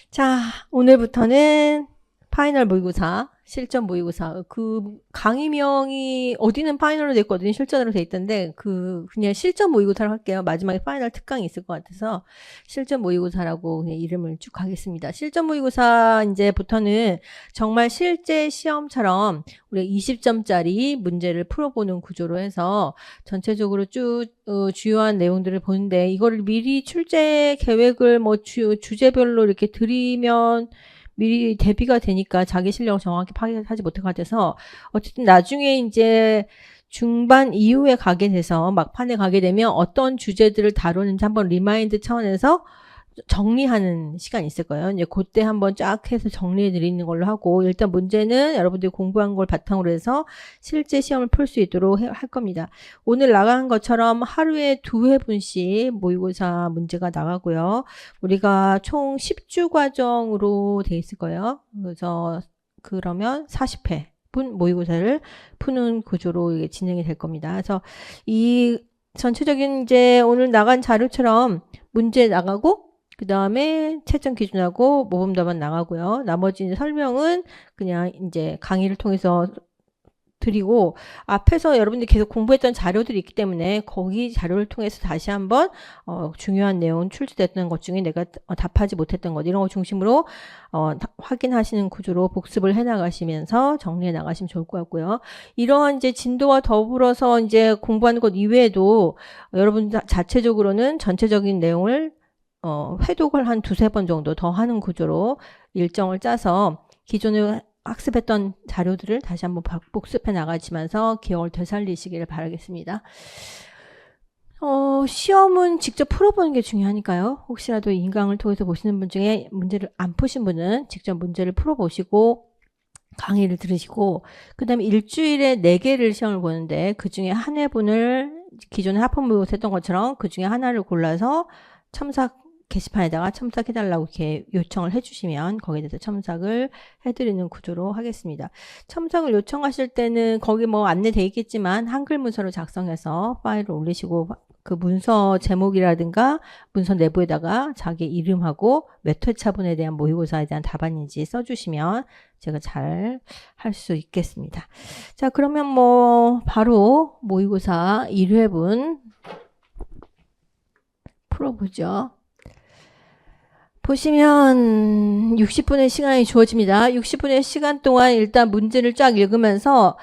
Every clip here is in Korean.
자, 오늘부터는 파이널 모의고사, 실전 모의고사. 그 강의명이 어디는 파이널로 돼 있고 어디는 실전으로 돼 있던데 그냥 실전 모의고사를 할게요. 마지막에 파이널 특강이 있을 것 같아서 실전 모의고사라고 그냥 이름을 쭉 하겠습니다. 실전 모의고사 이제부터는 정말 실제 시험처럼 우리가 20점짜리 문제를 풀어보는 구조로 해서 전체적으로 쭉 주요한 내용들을 보는데 이거를 미리 출제 계획을 뭐 주제별로 이렇게 드리면 미리 대비가 되니까 자기 실력을 정확히 파악하지 못할 것 같아서 어쨌든 나중에 이제 중반 이후에 가게 돼서 막판에 가게 되면 어떤 주제들을 다루는지 한번 리마인드 차원에서 정리하는 시간이 있을 거예요. 이제 그때 한번 쫙 해서 정리해 드리는 걸로 하고 일단 문제는 여러분들이 공부한 걸 바탕으로 해서 실제 시험을 풀 수 있도록 할 겁니다. 오늘 나가는 것처럼 하루에 2회분씩 모의고사 문제가 나가고요. 우리가 총 10주 과정으로 돼 있을 거예요. 그래서 그러면 40회 분 모의고사를 푸는 구조로 진행이 될 겁니다. 그래서 이 전체적인 이제 오늘 나간 자료처럼 문제 나가고 그 다음에 채점 기준하고 모범답안 나가고요. 나머지 이제 설명은 그냥 이제 강의를 통해서 드리고 앞에서 여러분들이 계속 공부했던 자료들이 있기 때문에 거기 자료를 통해서 다시 한번 중요한 내용 출제됐던 것 중에 내가 답하지 못했던 것 이런 거 중심으로 확인하시는 구조로 복습을 해 나가시면서 정리해 나가시면 좋을 것 같고요. 이러한 이제 진도와 더불어서 이제 공부하는 것 이외에도 여러분 자체적으로는 전체적인 내용을 회독을 한 2-3번 정도 더 하는 구조로 일정을 짜서 기존에 학습했던 자료들을 다시 한번 복습해 나가시면서 기억을 되살리시기를 바라겠습니다. 시험은 직접 풀어보는 게 중요하니까요. 혹시라도 인강을 통해서 보시는 분 중에 문제를 안 푸신 분은 직접 문제를 풀어보시고 강의를 들으시고 그 다음에 일주일에 4개를 시험을 보는데 그 중에 한 회분을 기존에 학부모고사 했던 것처럼 그 중에 하나를 골라서 첨삭 게시판에다가 첨삭해달라고 이렇게 요청을 해주시면 거기에 대해서 첨삭을 해드리는 구조로 하겠습니다. 첨삭을 요청하실 때는 거기 뭐 안내돼 있겠지만 한글 문서로 작성해서 파일을 올리시고 그 문서 제목이라든가 문서 내부에다가 자기 이름하고 몇 회차분에 대한 모의고사에 대한 답안인지 써주시면 제가 잘 할 수 있겠습니다. 자, 그러면 뭐 바로 모의고사 1회분 풀어보죠. 보시면 60분의 시간이 주어집니다. 60분의 시간 동안 일단 문제를 쫙 읽으면서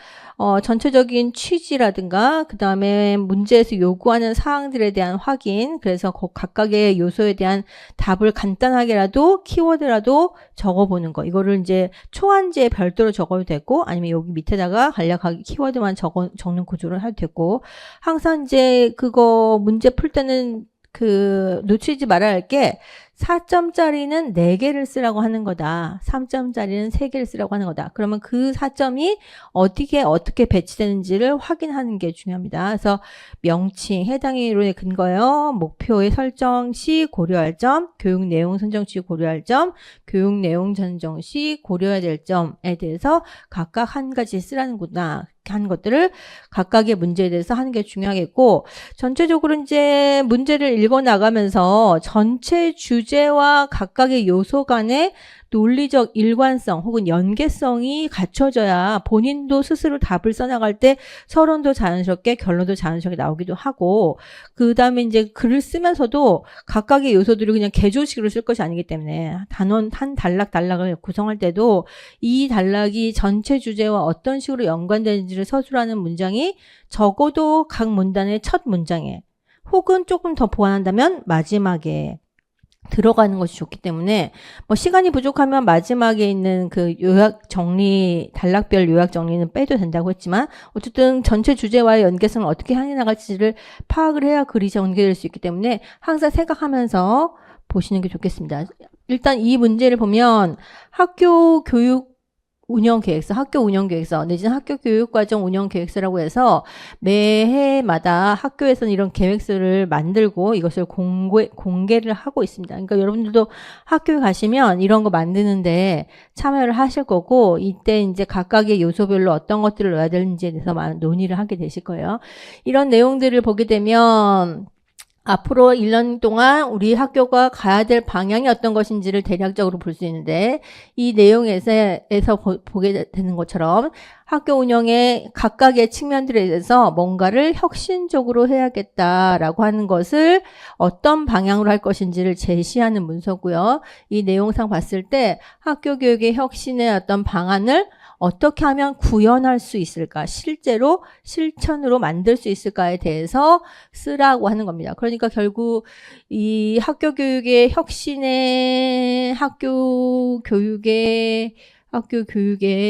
전체적인 취지라든가 그 다음에 문제에서 요구하는 사항들에 대한 확인 그래서 각각의 요소에 대한 답을 간단하게라도 키워드라도 적어보는 거 이거를 이제 초안지에 별도로 적어도 되고 아니면 여기 밑에다가 간략하게 키워드만 적는 구조를 해도 되고 항상 이제 그거 문제 풀 때는 놓치지 말아야 할 게 4점짜리는 4개를 쓰라고 하는 거다. 3점짜리는 3개를 쓰라고 하는 거다. 그러면 그 4점이 어떻게 배치되는지를 확인하는 게 중요합니다. 그래서 명칭, 해당 이론의 근거요. 목표의 설정 시 고려할 점, 교육 내용 선정 시 고려할 점, 교육 내용 선정 시 고려해야 될 점에 대해서 각각 한 가지 쓰라는구나. 한 것들을 각각의 문제에 대해서 하는 게 중요하겠고 전체적으로 이제 문제를 읽어 나가면서 전체 주제와 각각의 요소 간의 논리적 일관성 혹은 연계성이 갖춰져야 본인도 스스로 답을 써나갈 때 서론도 자연스럽게 결론도 자연스럽게 나오기도 하고 그 다음에 이제 글을 쓰면서도 각각의 요소들을 그냥 개조식으로 쓸 것이 아니기 때문에 단원 한 단락을 구성할 때도 이 단락이 전체 주제와 어떤 식으로 연관되는지를 서술하는 문장이 적어도 각 문단의 첫 문장에 혹은 조금 더 보완한다면 마지막에 들어가는 것이 좋기 때문에 뭐 시간이 부족하면 마지막에 있는 그 요약 정리 단락별 요약 정리는 빼도 된다고 했지만 어쨌든 전체 주제와의 연계성을 어떻게 향해 나갈지를 파악을 해야 글이 전개될 수 있기 때문에 항상 생각하면서 보시는 게 좋겠습니다. 일단 이 문제를 보면 학교 교육 운영계획서, 학교 운영계획서 내지는 학교 교육과정 운영계획서라고 해서 매해마다 학교에서는 이런 계획서를 만들고 이것을 공개를 하고 있습니다. 그러니까 여러분들도 학교에 가시면 이런 거 만드는데 참여를 하실 거고 이때 이제 각각의 요소별로 어떤 것들을 넣어야 되는지에 대해서 많은 논의를 하게 되실 거예요. 이런 내용들을 보게 되면 앞으로 1년 동안 우리 학교가 가야 될 방향이 어떤 것인지를 대략적으로 볼 수 있는데 이 내용에서 보게 되는 것처럼 학교 운영의 각각의 측면들에 대해서 뭔가를 혁신적으로 해야겠다라고 하는 것을 어떤 방향으로 할 것인지를 제시하는 문서고요. 이 내용상 봤을 때 학교 교육의 혁신의 어떤 방안을 어떻게 하면 구현할 수 있을까? 실제로 실천으로 만들 수 있을까에 대해서 쓰라고 하는 겁니다. 그러니까 결국 이 학교 교육의 혁신의 학교 교육에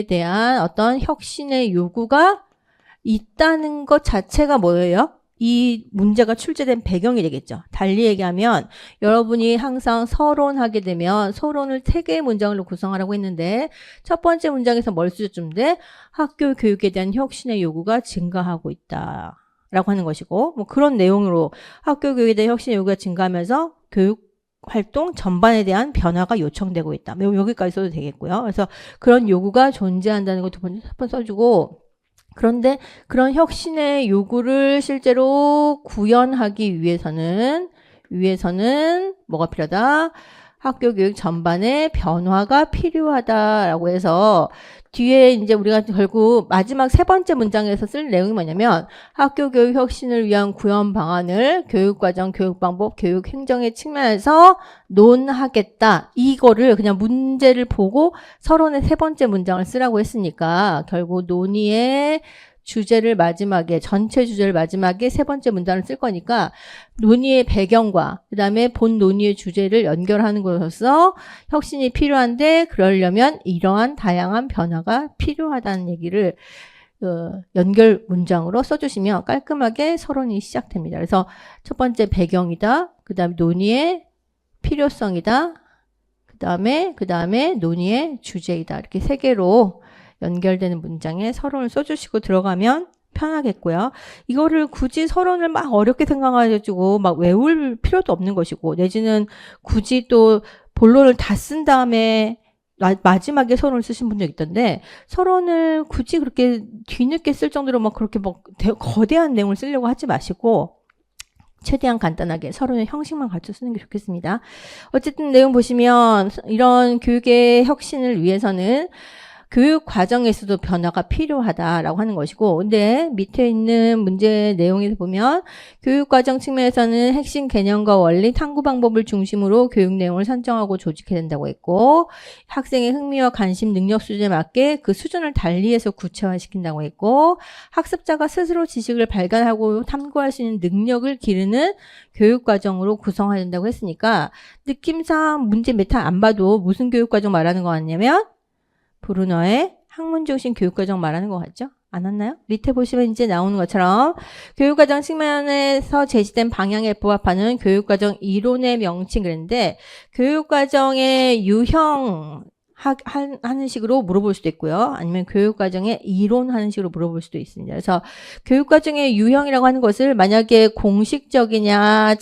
대한 어떤 혁신의 요구가 있다는 것 자체가 뭐예요? 이 문제가 출제된 배경이 되겠죠. 달리 얘기하면 여러분이 항상 서론하게 되면 서론을 3개의 문장으로 구성하라고 했는데 첫 번째 문장에서 뭘 쓰셨는데 학교 교육에 대한 혁신의 요구가 증가하고 있다 라고 하는 것이고 뭐 그런 내용으로 학교 교육에 대한 혁신의 요구가 증가하면서 교육 활동 전반에 대한 변화가 요청되고 있다. 여기까지 써도 되겠고요. 그래서 그런 요구가 존재한다는 거 첫 번 써주고 그런데 그런 혁신의 요구를 실제로 구현하기 위해서는 뭐가 필요하다? 학교 교육 전반에 변화가 필요하다라고 해서 뒤에 이제 우리가 결국 마지막 3번째 문장에서 쓸 내용이 뭐냐면 학교 교육 혁신을 위한 구현 방안을 교육과정, 교육방법, 교육행정의 측면에서 논하겠다. 이거를 그냥 문제를 보고 서론의 3번째 문장을 쓰라고 했으니까 결국 논의의 주제를 마지막에 전체 주제를 마지막에 3번째 문단을 쓸 거니까 논의의 배경과 그 다음에 본 논의의 주제를 연결하는 것으로서 혁신이 필요한데 그러려면 이러한 다양한 변화가 필요하다는 얘기를 연결 문장으로 써주시면 깔끔하게 서론이 시작됩니다. 그래서 첫 번째 배경이다. 그 다음에 논의의 필요성이다. 그 다음에 논의의 주제이다. 이렇게 3개로 연결되는 문장에 서론을 써주시고 들어가면 편하겠고요. 이거를 굳이 서론을 막 어렵게 생각해가지고 막 외울 필요도 없는 것이고 내지는 굳이 또 본론을 다 쓴 다음에 마지막에 서론을 쓰신 분도 있던데 서론을 굳이 그렇게 뒤늦게 쓸 정도로 막 그렇게 막 거대한 내용을 쓰려고 하지 마시고 최대한 간단하게 서론의 형식만 갖춰 쓰는 게 좋겠습니다. 어쨌든 내용 보시면 이런 교육의 혁신을 위해서는 교육 과정에서도 변화가 필요하다라고 하는 것이고 근데 밑에 있는 문제 내용에서 보면 교육 과정 측면에서는 핵심 개념과 원리, 탐구 방법을 중심으로 교육 내용을 선정하고 조직해야 된다고 했고 학생의 흥미와 관심, 능력 수준에 맞게 그 수준을 달리해서 구체화시킨다고 했고 학습자가 스스로 지식을 발견하고 탐구할 수 있는 능력을 기르는 교육 과정으로 구성해야 된다고 했으니까 느낌상 문제 메타 안 봐도 무슨 교육 과정 말하는 거 같냐면 브루너의 학문 중심 교육과정 말하는 것 같죠? 안 왔나요? 밑에 보시면 이제 나오는 것처럼 교육과정 측면에서 제시된 방향에 부합하는 교육과정 이론의 명칭 그랬는데 교육과정의 유형 하는 식으로 물어볼 수도 있고요. 아니면 교육과정의 이론 하는 식으로 물어볼 수도 있습니다. 그래서 교육과정의 유형이라고 하는 것을 만약에 공식적이냐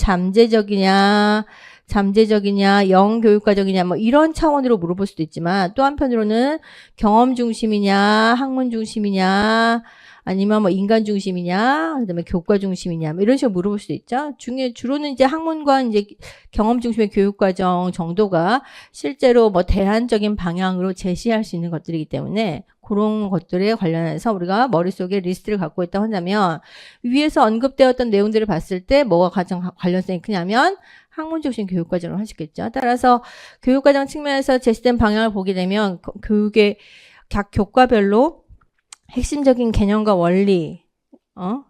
잠재적이냐, 영교육과정이냐, 뭐 이런 차원으로 물어볼 수도 있지만 또 한편으로는 경험 중심이냐, 학문 중심이냐, 아니면 뭐 인간 중심이냐, 그다음에 교과 중심이냐, 뭐 이런 식으로 물어볼 수도 있죠. 주로는 이제 학문과 이제 경험 중심의 교육과정 정도가 실제로 뭐 대안적인 방향으로 제시할 수 있는 것들이기 때문에 그런 것들에 관련해서 우리가 머릿속에 리스트를 갖고 있다고 한다면 위에서 언급되었던 내용들을 봤을 때 뭐가 가장 관련성이 크냐면 학문 중심 교육과정을 하시겠죠. 따라서 교육과정 측면에서 제시된 방향을 보게 되면 교육의 각 교과별로 핵심적인 개념과 원리,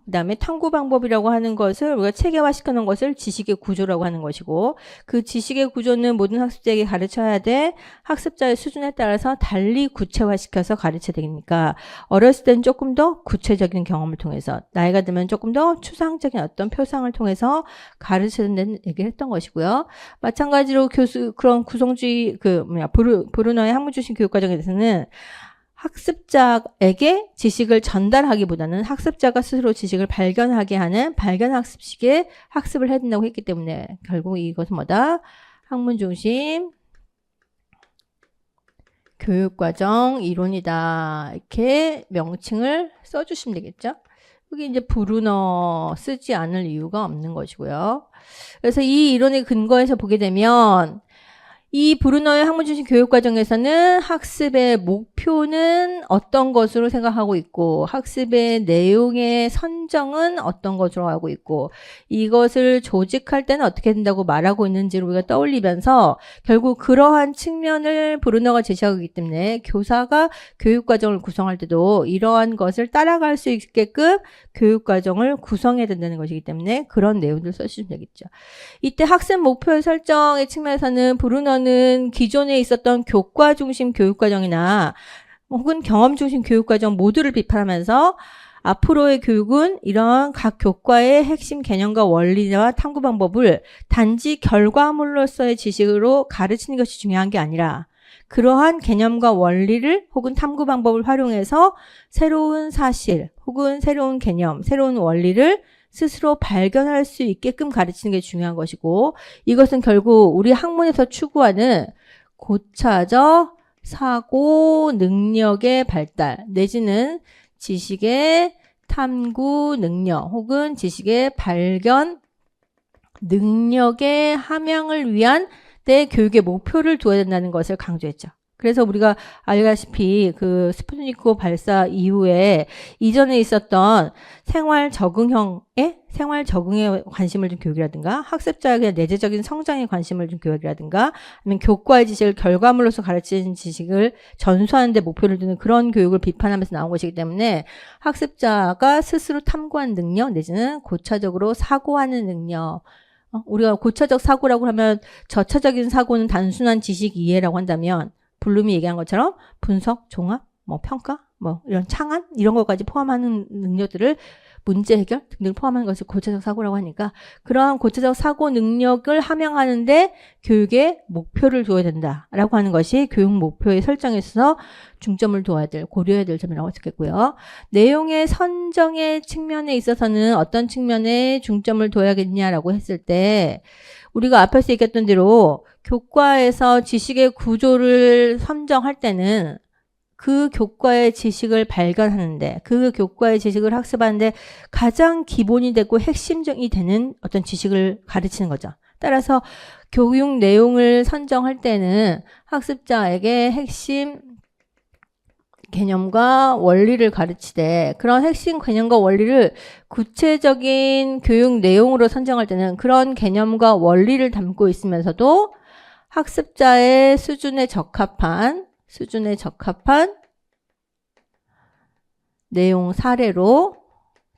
그다음에 탐구 방법이라고 하는 것을 우리가 체계화시켜 놓은 것을 지식의 구조라고 하는 것이고 그 지식의 구조는 모든 학습자에게 가르쳐야 돼. 학습자의 수준에 따라서 달리 구체화시켜서 가르쳐야 되니까 어렸을 때는 조금 더 구체적인 경험을 통해서 나이가 들면 조금 더 추상적인 어떤 표상을 통해서 가르쳐야 된다는 얘기를 했던 것이고요. 마찬가지로 그런 구성주의 브루너의 학문 중심 교육 과정에 대해서는 학습자에게 지식을 전달하기보다는 학습자가 스스로 지식을 발견하게 하는 발견학습식의 학습을 해야 된다고 했기 때문에 결국 이것은 뭐다? 학문 중심 교육과정 이론이다. 이렇게 명칭을 써주시면 되겠죠. 그게 이제 브루너 쓰지 않을 이유가 없는 것이고요. 그래서 이 이론의 근거에서 보게 되면 이 브루너의 학문 중심 교육 과정에서는 학습의 목표는 어떤 것으로 생각하고 있고 학습의 내용의 선정은 어떤 것으로 하고 있고 이것을 조직할 때는 어떻게 된다고 말하고 있는지를 우리가 떠올리면서 결국 그러한 측면을 브루너가 제시하고 있기 때문에 교사가 교육 과정을 구성할 때도 이러한 것을 따라갈 수 있게끔 교육 과정을 구성해야 된다는 것이기 때문에 그런 내용들을 써주시면 되겠죠. 이때 학습 목표 설정의 측면에서는 브루너는 기존에 있었던 교과 중심 교육과정이나 혹은 경험 중심 교육과정 모두를 비판하면서 앞으로의 교육은 이런 각 교과의 핵심 개념과 원리와 탐구 방법을 단지 결과물로서의 지식으로 가르치는 것이 중요한 게 아니라 그러한 개념과 원리를 혹은 탐구 방법을 활용해서 새로운 사실 혹은 새로운 개념, 새로운 원리를 스스로 발견할 수 있게끔 가르치는 게 중요한 것이고 이것은 결국 우리 학문에서 추구하는 고차적 사고 능력의 발달 내지는 지식의 탐구 능력 혹은 지식의 발견 능력의 함양을 위한 내 교육의 목표를 두어야 된다는 것을 강조했죠. 그래서 우리가 알다시피 그 스푸트니크 발사 이후에 이전에 있었던 생활 적응에 관심을 준 교육이라든가 학습자의 그냥 내재적인 성장에 관심을 준 교육이라든가 아니면 교과의 지식을 결과물로서 가르치는 지식을 전수하는 데 목표를 두는 그런 교육을 비판하면서 나온 것이기 때문에 학습자가 스스로 탐구하는 능력 내지는 고차적으로 사고하는 능력 우리가 고차적 사고라고 하면 저차적인 사고는 단순한 지식 이해라고 한다면 블룸이 얘기한 것처럼 분석, 종합, 평가, 이런 창안 이런 것까지 포함하는 능력들을 문제 해결 등등 포함하는 것을 고차적 사고라고 하니까 그러한 고차적 사고 능력을 함양하는데 교육의 목표를 두어야 된다라고 하는 것이 교육 목표의 설정에 있어서 중점을 두어야 될, 고려해야 될 점이라고 했겠고요. 내용의 선정의 측면에 있어서는 어떤 측면에 중점을 둬야겠냐라고 했을 때 우리가 앞에서 얘기했던 대로 교과에서 지식의 구조를 선정할 때는 그 교과의 지식을 발견하는데 그 교과의 지식을 학습하는데 가장 기본이 되고 핵심적이 되는 어떤 지식을 가르치는 거죠. 따라서 교육 내용을 선정할 때는 학습자에게 핵심 개념과 원리를 가르치되 그런 핵심 개념과 원리를 구체적인 교육 내용으로 선정할 때는 그런 개념과 원리를 담고 있으면서도 학습자의 수준에 적합한 내용 사례로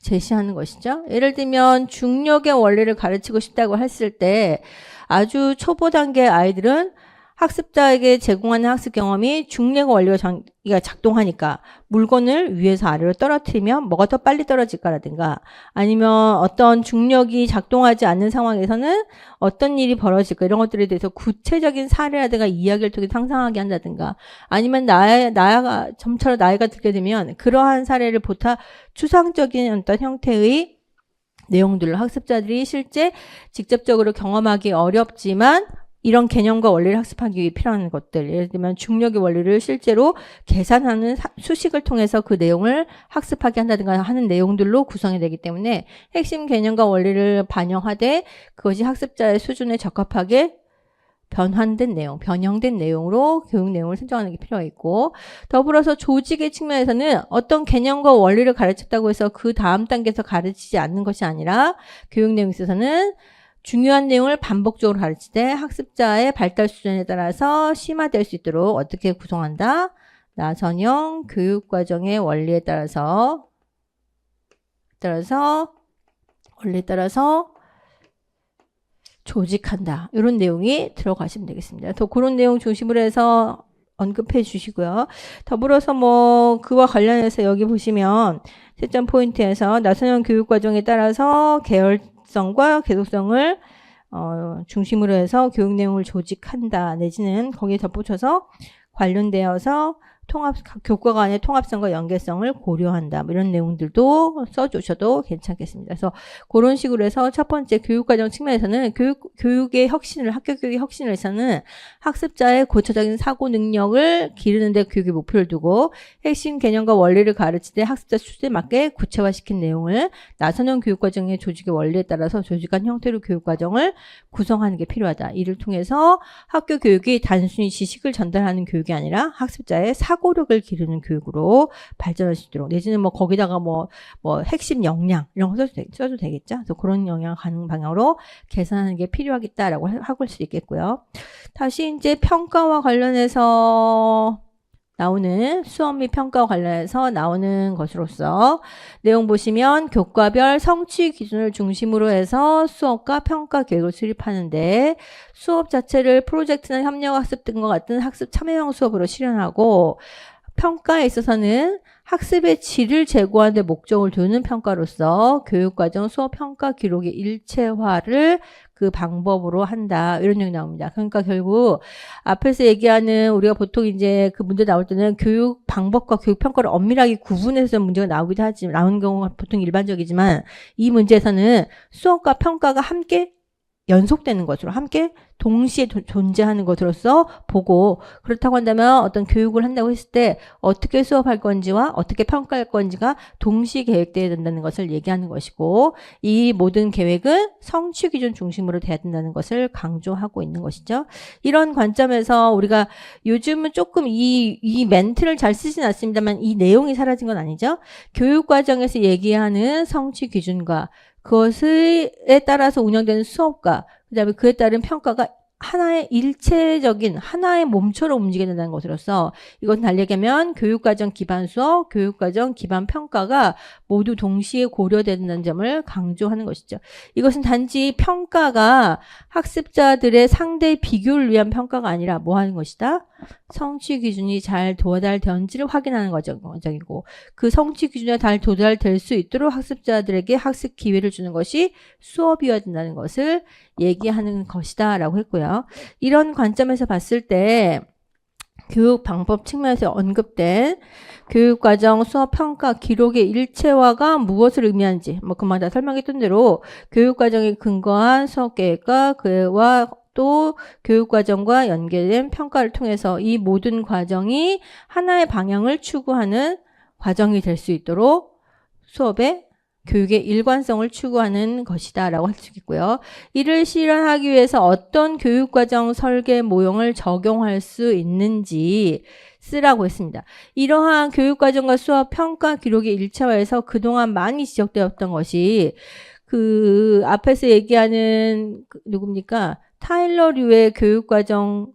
제시하는 것이죠. 예를 들면 중력의 원리를 가르치고 싶다고 했을 때 아주 초보 단계 아이들은 학습자에게 제공하는 학습 경험이 중력의 원리가 작동하니까 물건을 위에서 아래로 떨어뜨리면 뭐가 더 빨리 떨어질까라든가 아니면 어떤 중력이 작동하지 않는 상황에서는 어떤 일이 벌어질까 이런 것들에 대해서 구체적인 사례라든가 이야기를 통해 상상하게 한다든가 아니면 점차로 나이가 들게 되면 그러한 사례를 보다 추상적인 어떤 형태의 내용들을 학습자들이 실제 직접적으로 경험하기 어렵지만 이런 개념과 원리를 학습하기 위해 필요한 것들 예를 들면 중력의 원리를 실제로 계산하는 수식을 통해서 그 내용을 학습하게 한다든가 하는 내용들로 구성이 되기 때문에 핵심 개념과 원리를 반영하되 그것이 학습자의 수준에 적합하게 변형된 내용으로 교육 내용을 선정하는 게 필요가 있고 더불어서 조직의 측면에서는 어떤 개념과 원리를 가르쳤다고 해서 그 다음 단계에서 가르치지 않는 것이 아니라 교육 내용에 있어서는 중요한 내용을 반복적으로 가르치되 학습자의 발달 수준에 따라서 심화될 수 있도록 어떻게 구성한다? 나선형 교육과정의 원리에 따라서 조직한다. 이런 내용이 들어가시면 되겠습니다. 더 그런 내용 중심으로 해서 언급해 주시고요. 더불어서 그와 관련해서 여기 보시면 채점 포인트에서 나선형 교육과정에 따라서 계열성과 계속성을 중심으로 해서 교육 내용을 조직한다. 내지는 거기에 덧붙여서 관련되어서 교과 간의 통합성과 연계성을 고려한다. 뭐 이런 내용들도 써주셔도 괜찮겠습니다. 그래서 그런 식으로 해서 첫 번째 교육과정 측면에서는 교육의 혁신을, 학교 교육의 혁신을 해서는 학습자의 고차적인 사고 능력을 기르는 데 교육의 목표를 두고 핵심 개념과 원리를 가르칠 때 학습자 수준에 맞게 구체화시킨 내용을 나선형 교육과정의 조직의 원리에 따라서 조직한 형태로 교육과정을 구성하는 게 필요하다. 이를 통해서 학교 교육이 단순히 지식을 전달하는 교육이 아니라 학습자의 사고력을 기르는 교육으로 발전할 수 있도록, 내지는 뭐 거기다가 뭐 핵심 역량 이런 거 써도 되겠죠. 그래서 그런 영향을 가는 방향으로 개선하는 게 필요하겠다라고 하고 수 있겠고요. 다시 이제 평가와 관련해서 나오는 수업 및 평가와 관련해서 나오는 것으로서 내용 보시면 교과별 성취 기준을 중심으로 해서 수업과 평가 계획을 수립하는데 수업 자체를 프로젝트나 협력학습 등과 같은 학습 참여형 수업으로 실현하고 평가에 있어서는 학습의 질을 제고하는 데 목적을 두는 평가로서 교육과정 수업 평가 기록의 일체화를 그 방법으로 한다. 이런 내용이 나옵니다. 그러니까 결국 앞에서 얘기하는 우리가 보통 이제 그 문제 나올 때는 교육 방법과 교육 평가를 엄밀하게 구분해서 문제가 나오기도 하지만, 나오는 경우가 보통 일반적이지만 이 문제에서는 수업과 평가가 함께 연속되는 것으로 함께 동시에 존재하는 것으로서 보고, 그렇다고 한다면 어떤 교육을 한다고 했을 때 어떻게 수업할 건지와 어떻게 평가할 건지가 동시에 계획되어야 된다는 것을 얘기하는 것이고, 이 모든 계획은 성취 기준 중심으로 돼야 된다는 것을 강조하고 있는 것이죠. 이런 관점에서 우리가 요즘은 조금 이 멘트를 잘 쓰진 않습니다만 이 내용이 사라진 건 아니죠. 교육 과정에서 얘기하는 성취 기준과 그것에 따라서 운영되는 수업과 그다음에 그에 따른 평가가 하나의 일체적인 하나의 몸처럼 움직여야 된다는 것으로서 이것은 달리 얘기하면 교육과정 기반 수업, 교육과정 기반 평가가 모두 동시에 고려된다는 점을 강조하는 것이죠. 이것은 단지 평가가 학습자들의 상대 비교를 위한 평가가 아니라 뭐 하는 것이다? 성취 기준이 잘 도달되는지를 확인하는 과정이고, 그 성취 기준에 잘 도달될 수 있도록 학습자들에게 학습 기회를 주는 것이 수업이어야 된다는 것을 얘기하는 것이다 라고 했고요. 이런 관점에서 봤을 때 교육 방법 측면에서 언급된 교육과정 수업 평가 기록의 일체화가 무엇을 의미하는지 뭐 그만 다 설명했던 대로 교육과정에 근거한 수업 계획과 그와 또 교육과정과 연계된 평가를 통해서 이 모든 과정이 하나의 방향을 추구하는 과정이 될 수 있도록 수업의 교육의 일관성을 추구하는 것이다 라고 할 수 있고요. 이를 실현하기 위해서 어떤 교육과정 설계 모형을 적용할 수 있는지 쓰라고 했습니다. 이러한 교육과정과 수업 평가 기록의 일체화에서 그동안 많이 지적되었던 것이 그 앞에서 얘기하는 누굽니까? 타일러류의 교육과정을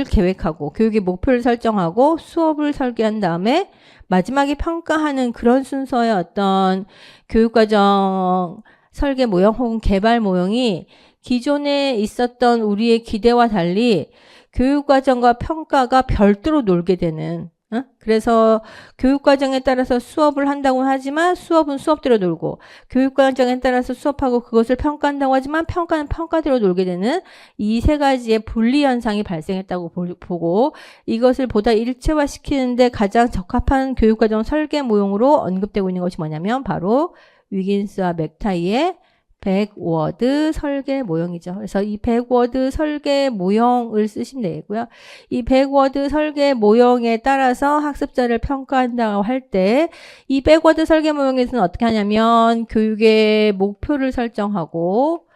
계획하고 교육의 목표를 설정하고 수업을 설계한 다음에 마지막에 평가하는 그런 순서의 어떤 교육과정 설계 모형 혹은 개발 모형이 기존에 있었던 우리의 기대와 달리 교육과정과 평가가 별도로 놀게 되는, 그래서 교육과정에 따라서 수업을 한다고 하지만 수업은 수업대로 놀고 교육과정에 따라서 수업하고 그것을 평가한다고 하지만 평가는 평가대로 놀게 되는 이 세 가지의 분리현상이 발생했다고 보고, 이것을 보다 일체화시키는데 가장 적합한 교육과정 설계 모형으로 언급되고 있는 것이 뭐냐면 바로 위긴스와 맥타이의 100워드 설계 모형이죠. 그래서 이 100워드 설계 모형을 쓰시면 되겠고요. 이 100워드 설계 모형에 따라서 학습자를 평가한다고 할 때 이 100워드 설계 모형에서는 어떻게 하냐면 교육의 목표를 설정하고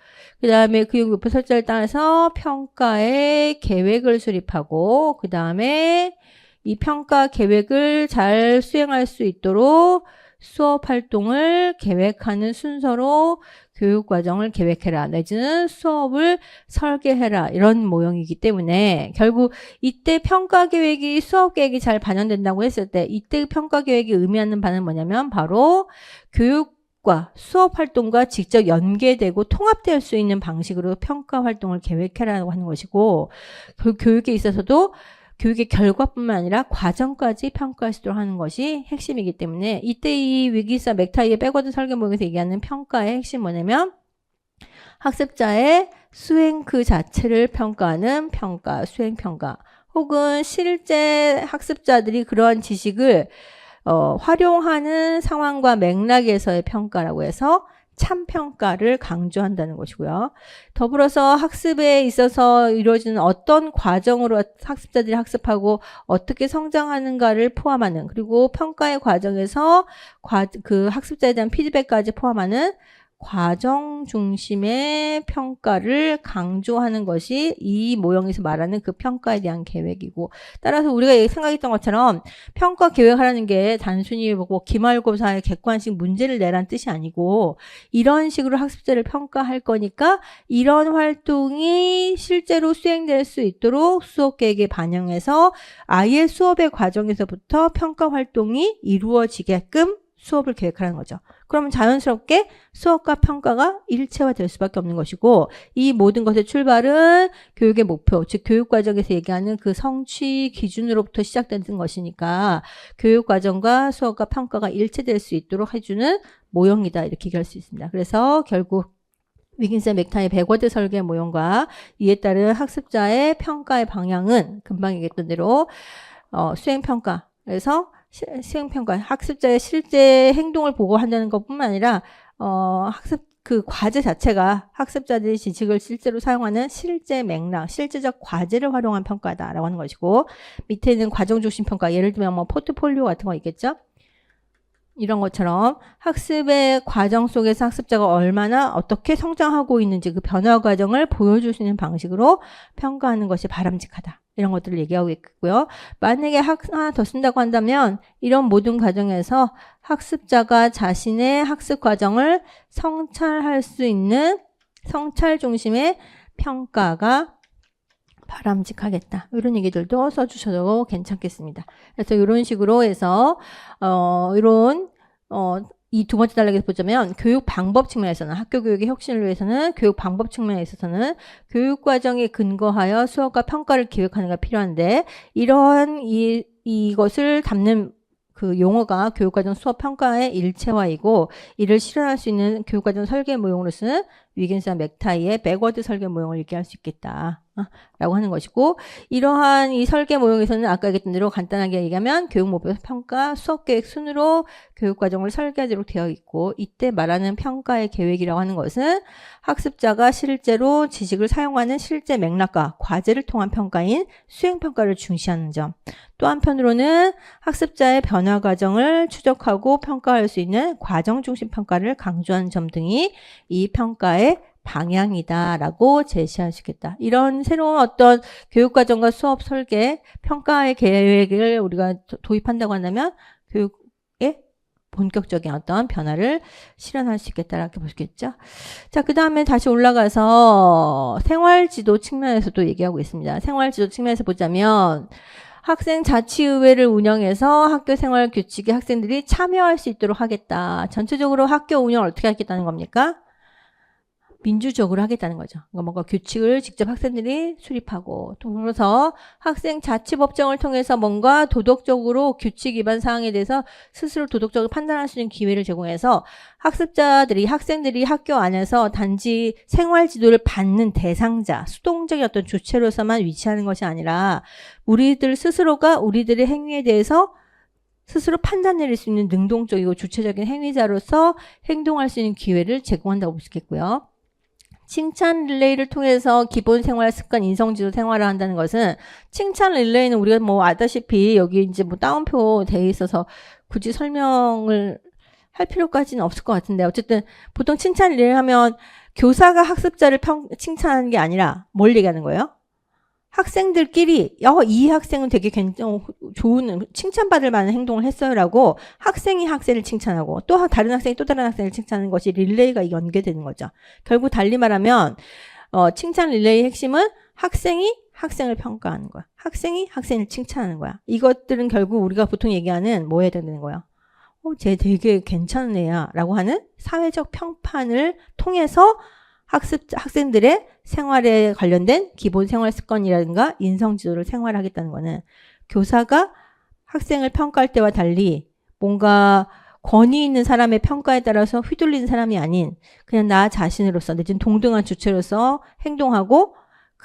그 다음에 교육 목표 설정에 따라서 평가의 계획을 수립하고 그 다음에 이 평가 계획을 잘 수행할 수 있도록 수업 활동을 계획하는 순서로 교육과정을 계획해라 내지는 수업을 설계해라 이런 모형이기 때문에 결국 이때 평가계획이 수업계획이 잘 반영된다고 했을 때 이때 평가계획이 의미하는 바는 뭐냐면 바로 교육과 수업활동과 직접 연계되고 통합될 수 있는 방식으로 평가활동을 계획해라고 하는 것이고 교육에 있어서도 교육의 결과뿐만 아니라 과정까지 평가할 수 있도록 하는 것이 핵심이기 때문에 이때 이 위기사 맥타이의 백워드 설계 모형에서 얘기하는 평가의 핵심 뭐냐면 학습자의 수행 그 자체를 평가하는 평가, 수행평가 혹은 실제 학습자들이 그러한 지식을 활용하는 상황과 맥락에서의 평가라고 해서 참평가를 강조한다는 것이고요. 더불어서 학습에 있어서 이루어지는 어떤 과정으로 학습자들이 학습하고 어떻게 성장하는가를 포함하는, 그리고 평가의 과정에서 그 학습자에 대한 피드백까지 포함하는 과정 중심의 평가를 강조하는 것이 이 모형에서 말하는 그 평가에 대한 계획이고, 따라서 우리가 생각했던 것처럼 평가 계획하라는 게 단순히 뭐 기말고사에 객관식 문제를 내라는 뜻이 아니고, 이런 식으로 학습자를 평가할 거니까 이런 활동이 실제로 수행될 수 있도록 수업 계획에 반영해서 아예 수업의 과정에서부터 평가 활동이 이루어지게끔 수업을 계획하라는 거죠. 그러면 자연스럽게 수업과 평가가 일체화될 수밖에 없는 것이고, 이 모든 것의 출발은 교육의 목표, 즉 교육과정에서 얘기하는 그 성취 기준으로부터 시작되는 것이니까 교육과정과 수업과 평가가 일체될 수 있도록 해주는 모형이다, 이렇게 얘기할 수 있습니다. 그래서 결국 위긴스 앤 맥타이의 백워드 설계 모형과 이에 따른 학습자의 평가의 방향은 금방 얘기했던 대로 수행평가, 그래서 수행평가, 학습자의 실제 행동을 보고 한다는 것뿐만 아니라 학습 그 과제 자체가 학습자들이 지식을 실제로 사용하는 실제 맥락, 실제적 과제를 활용한 평가다라고 하는 것이고, 밑에 있는 과정 중심 평가, 예를 들면 뭐 포트폴리오 같은 거 있겠죠? 이런 것처럼 학습의 과정 속에서 학습자가 얼마나 어떻게 성장하고 있는지 그 변화 과정을 보여줄 수 있는 방식으로 평가하는 것이 바람직하다, 이런 것들을 얘기하고 있고요. 만약에 하나 더 쓴다고 한다면 이런 모든 과정에서 학습자가 자신의 학습 과정을 성찰할 수 있는 성찰 중심의 평가가 바람직하겠다, 이런 얘기들도 써주셔도 괜찮겠습니다. 그래서 이런 식으로 해서 이 두 번째 단락에서 보자면 교육 방법 측면에서는, 학교 교육의 혁신을 위해서는 교육 방법 측면에 있어서는 교육 과정에 근거하여 수업과 평가를 기획하는 게 필요한데, 이러한 이것을 담는 그 용어가 교육과정 수업 평가의 일체화이고, 이를 실현할 수 있는 교육과정 설계 모형으로서는 위긴스 앤 맥타이의 백워드 설계 모형을 얘기할 수 있겠다 라고 하는 것이고, 이러한 이 설계 모형에서는 아까 얘기했던 대로 간단하게 얘기하면 교육 목표 평가 수업 계획 순으로 교육 과정을 설계하도록 되어 있고, 이때 말하는 평가의 계획이라고 하는 것은 학습자가 실제로 지식을 사용하는 실제 맥락과 과제를 통한 평가인 수행 평가를 중시하는 점, 또 한편으로는 학습자의 변화 과정을 추적하고 평가할 수 있는 과정 중심 평가를 강조하는 점 등이 이 평가의 방향이다라고 제시할 수 있겠다. 이런 새로운 어떤 교육과정과 수업 설계, 평가의 계획을 우리가 도입한다고 한다면 교육의 본격적인 어떤 변화를 실현할 수 있겠다라고 볼 수 있겠죠. 자, 그 다음에 다시 올라가서 생활지도 측면에서도 얘기하고 있습니다. 생활지도 측면에서 보자면 학생 자치의회를 운영해서 학교 생활 규칙에 학생들이 참여할 수 있도록 하겠다. 전체적으로 학교 운영을 어떻게 하겠다는 겁니까? 민주적으로 하겠다는 거죠. 뭔가 규칙을 직접 학생들이 수립하고, 또 그래서 학생 자치법정을 통해서 뭔가 도덕적으로 규칙 위반 사항에 대해서 스스로 도덕적으로 판단할 수 있는 기회를 제공해서 학생들이 학교 안에서 단지 생활 지도를 받는 대상자, 수동적인 어떤 주체로서만 위치하는 것이 아니라 우리들 스스로가 우리들의 행위에 대해서 스스로 판단 내릴 수 있는 능동적이고 주체적인 행위자로서 행동할 수 있는 기회를 제공한다고 볼 수 있겠고요. 칭찬 릴레이를 통해서 기본 생활 습관 인성지도 생활을 한다는 것은, 칭찬 릴레이는 우리가 뭐 알다시피 여기 이제 뭐 따옴표 돼 있어서 굳이 설명을 할 필요까지는 없을 것 같은데, 어쨌든 보통 칭찬 릴레이 하면 교사가 학습자를 칭찬하는 게 아니라 뭘 얘기하는 거예요? 학생들끼리 이 학생은 되게 좋은 칭찬받을 만한 행동을 했어요라고 학생이 학생을 칭찬하고, 또 다른 학생이 또 다른 학생을 칭찬하는 것이 릴레이가 연계되는 거죠. 결국 달리 말하면 칭찬 릴레이의 핵심은 학생이 학생을 평가하는 거야. 학생이 학생을 칭찬하는 거야. 이것들은 결국 우리가 보통 얘기하는 뭐 해야 되는 거야? 쟤 되게 괜찮은 애야 라고 하는 사회적 평판을 통해서 학생들의 생활에 관련된 기본 생활 습관이라든가 인성 지도를 생활하겠다는 거는, 교사가 학생을 평가할 때와 달리 뭔가 권위 있는 사람의 평가에 따라서 휘둘리는 사람이 아닌 그냥 나 자신으로서 내지는 동등한 주체로서 행동하고,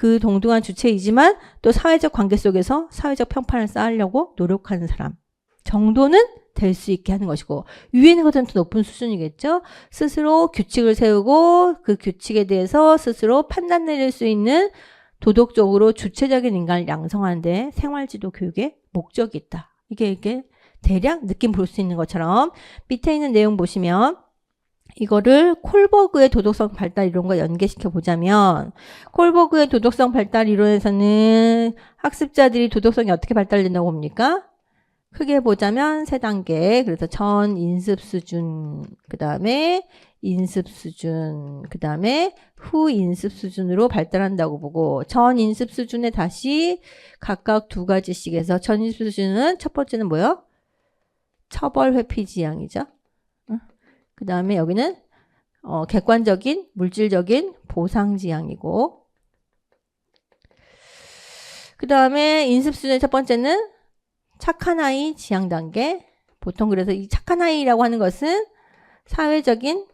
그 동등한 주체이지만 또 사회적 관계 속에서 사회적 평판을 쌓으려고 노력하는 사람 정도는 될 수 있게 하는 것이고, 위에 있는 것은 더 높은 수준이겠죠. 스스로 규칙을 세우고 그 규칙에 대해서 스스로 판단 내릴 수 있는 도덕적으로 주체적인 인간을 양성하는 데 생활지도 교육의 목적이 있다. 이게 대략 느낌 볼 수 있는 것처럼 밑에 있는 내용 보시면 이거를 콜버그의 도덕성 발달 이론과 연계시켜 보자면, 콜버그의 도덕성 발달 이론에서는 학습자들이 도덕성이 어떻게 발달된다고 봅니까? 크게 보자면 세 단계. 그래서 전 인습 수준, 그 다음에 인습 수준, 그 다음에 후 인습 수준으로 발달한다고 보고, 전 인습 수준에 다시 각각 두 가지씩 해서, 전 인습 수준은 첫 번째는 뭐요? 처벌 회피 지향이죠. 그 다음에 여기는 객관적인 물질적인 보상 지향이고, 그 다음에 인습 수준의 첫 번째는 착한 아이 지향 단계. 보통 그래서 이 착한 아이라고 하는 것은 사회적인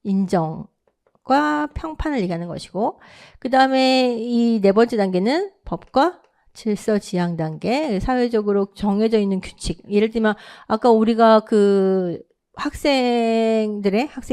인정과 평판을 얘기하는 것이고, 그 다음에 이 네 번째 단계는 법과 질서 지향 단계. 사회적으로 정해져 있는 규칙. 예를 들면 아까 우리가 그 학생이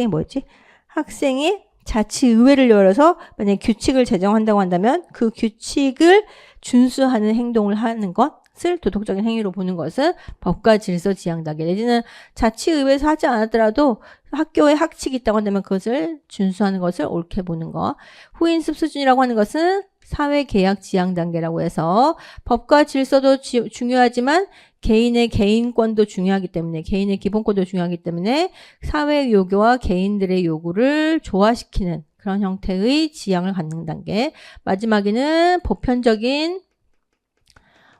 뭐였지? 학생이 자치의회를 열어서 만약에 규칙을 제정한다고 한다면 그 규칙을 준수하는 행동을 하는 것을 도덕적인 행위로 보는 것은 법과 질서 지향 단계. 내지는 자치의회에서 하지 않았더라도 학교에 학칙이 있다고 한다면 그것을 준수하는 것을 옳게 보는 것. 후인습 수준이라고 하는 것은 사회계약 지향 단계라고 해서 법과 질서도 중요하지만 개인의 개인권도 중요하기 때문에, 개인의 기본권도 중요하기 때문에 사회 요구와 개인들의 요구를 조화시키는 그런 형태의 지향을 갖는 단계. 마지막에는 보편적인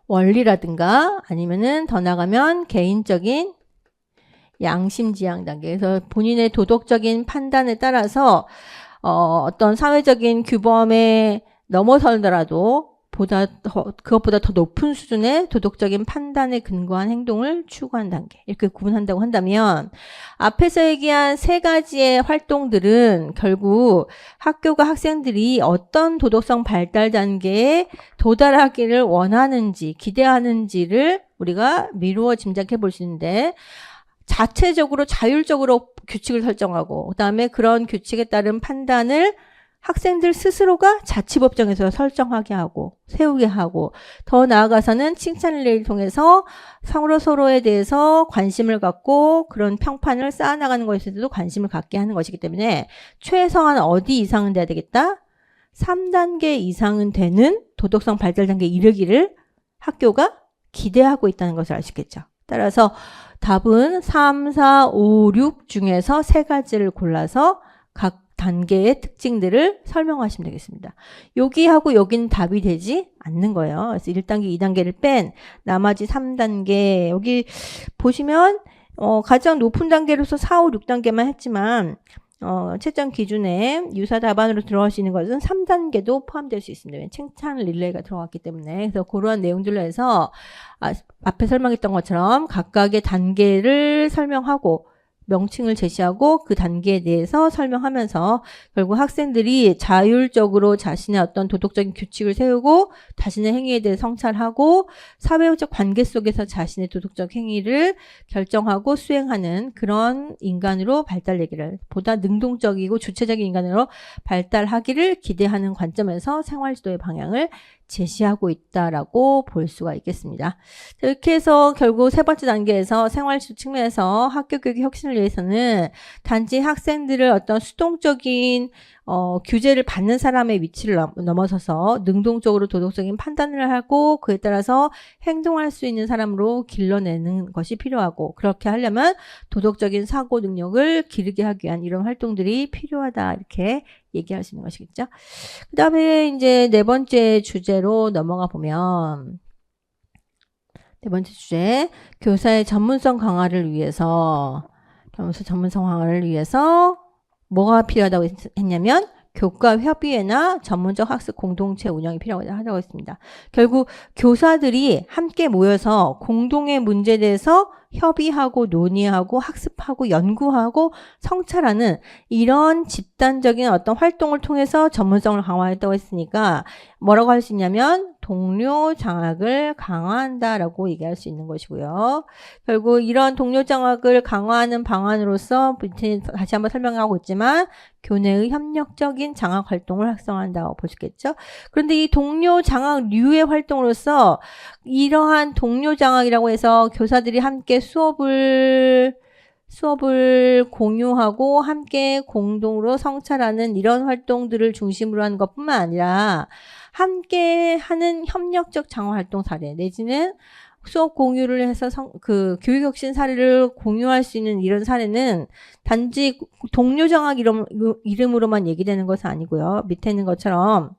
원리라든가 아니면은 더 나가면 개인적인 양심 지향 단계. 그래서 본인의 도덕적인 판단에 따라서 어떤 사회적인 규범에 넘어서더라도 그것보다 더 높은 수준의 도덕적인 판단에 근거한 행동을 추구하는 단계. 이렇게 구분한다고 한다면, 앞에서 얘기한 세 가지의 활동들은 결국 학교가 학생들이 어떤 도덕성 발달 단계에 도달하기를 원하는지, 기대하는지를 우리가 미루어 짐작해 볼 수 있는데, 자체적으로 자율적으로 규칙을 설정하고, 그 다음에 그런 규칙에 따른 판단을 학생들 스스로가 자치법정에서 설정하게 하고 세우게 하고, 더 나아가서는 칭찬을 통해서 서로에 대해서 관심을 갖고 그런 평판을 쌓아나가는 것에도 관심을 갖게 하는 것이기 때문에 최소한 어디 이상은 돼야 되겠다? 3단계 이상은 되는 도덕성 발달 단계에 이르기를 학교가 기대하고 있다는 것을 알 수 있겠죠. 따라서 답은 3, 4, 5, 6 중에서 세 가지를 골라서 각 단계의 특징들을 설명하시면 되겠습니다. 여기하고 여기는 답이 되지 않는 거예요. 그래서 1단계, 2단계를 뺀 나머지 3단계, 여기 보시면 가장 높은 단계로서 4, 5, 6단계만 했지만 채점 기준에 유사 답안으로 들어갈 수 있는 것은 3단계도 포함될 수 있습니다. 칭찬 릴레이가 들어갔기 때문에. 그래서 그러한 내용들로 해서 앞에 설명했던 것처럼 각각의 단계를 설명하고 명칭을 제시하고 그 단계에 대해서 설명하면서 결국 학생들이 자율적으로 자신의 어떤 도덕적인 규칙을 세우고 자신의 행위에 대해 성찰하고 사회적 관계 속에서 자신의 도덕적 행위를 결정하고 수행하는 그런 인간으로 발달되기를, 보다 능동적이고 주체적인 인간으로 발달하기를 기대하는 관점에서 생활지도의 방향을 제시하고 있다라고 볼 수가 있겠습니다. 이렇게 해서 결국 세 번째 단계에서 생활지도 측면에서 학교 교육의 혁신을 위해서는 단지 학생들을 어떤 수동적인 규제를 받는 사람의 위치를 넘어서서 능동적으로 도덕적인 판단을 하고 그에 따라서 행동할 수 있는 사람으로 길러내는 것이 필요하고, 그렇게 하려면 도덕적인 사고 능력을 기르게 하기 위한 이런 활동들이 필요하다, 이렇게 얘기할 수 있는 것이겠죠. 그 다음에 이제 네 번째 주제로 넘어가 보면, 네 번째 주제, 교사의 전문성 강화를 위해서 뭐가 필요하다고 했냐면 교과 협의회나 전문적 학습 공동체 운영이 필요하다고 했습니다. 결국 교사들이 함께 모여서 공동의 문제에 대해서 협의하고 논의하고 학습하고 연구하고 성찰하는 이런 집단적인 어떤 활동을 통해서 전문성을 강화했다고 했으니까 뭐라고 할 수 있냐면 동료 장악을 강화한다라고 얘기할 수 있는 것이고요. 결국 이런 동료 장악을 강화하는 방안으로서 다시 한번 설명하고 있지만 교내의 협력적인 장악 활동을 활성화한다고 볼 수 있겠죠. 그런데 이 동료 장악류의 활동으로서 이러한 동료 장악이라고 해서 교사들이 함께 수업을 공유하고 함께 공동으로 성찰하는 이런 활동들을 중심으로 하는 것뿐만 아니라 함께 하는 협력적 장악 활동 사례 내지는 수업 공유를 해서 교육혁신 사례를 공유할 수 있는 이런 사례는 단지 동료 장악 이름으로만 얘기되는 것은 아니고요. 밑에 있는 것처럼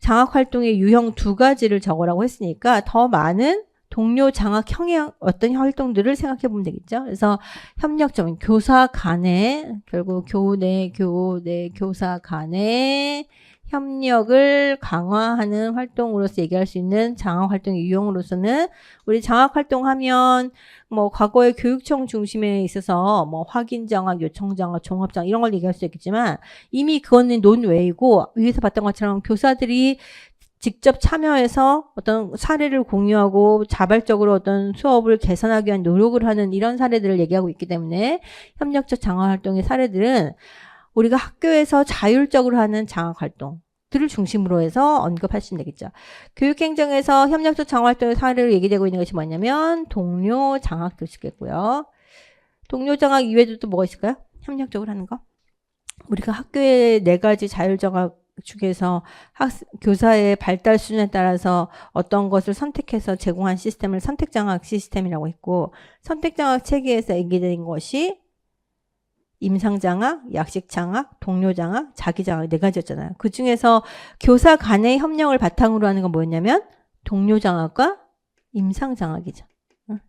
장악 활동의 유형 2가지를 적으라고 했으니까 더 많은 동료 장악형의 어떤 활동들을 생각해 보면 되겠죠. 그래서 협력적인 교사 간의 결국 교내 교사 간의 협력을 강화하는 활동으로서 얘기할 수 있는 장학 활동의 유형으로서는 우리 장학 활동하면 뭐 과거에 교육청 중심에 있어서 뭐 확인 장학, 요청 장학, 종합 장학 이런 걸 얘기할 수 있겠지만 이미 그거는 논외이고 위에서 봤던 것처럼 교사들이 직접 참여해서 어떤 사례를 공유하고 자발적으로 어떤 수업을 개선하기 위한 노력을 하는 이런 사례들을 얘기하고 있기 때문에 협력적 장학 활동의 사례들은 우리가 학교에서 자율적으로 하는 장학 활동들을 중심으로 해서 언급하시면 되겠죠. 교육행정에서 협력적 장학 활동의 사례로 얘기되고 있는 것이 뭐냐면 동료 장학도 있겠고요. 동료 장학 이외에도 또 뭐가 있을까요? 협력적으로 하는 거. 우리가 학교의 4가지 자율장학 중에서 교사의 발달 수준에 따라서 어떤 것을 선택해서 제공한 시스템을 선택장학 시스템이라고 했고 선택장학 체계에서 얘기된 것이 임상장학, 약식장학, 동료장학, 자기장학 4가지였잖아요. 그 중에서 교사 간의 협력을 바탕으로 하는 건 뭐였냐면 동료장학과 임상장학이죠.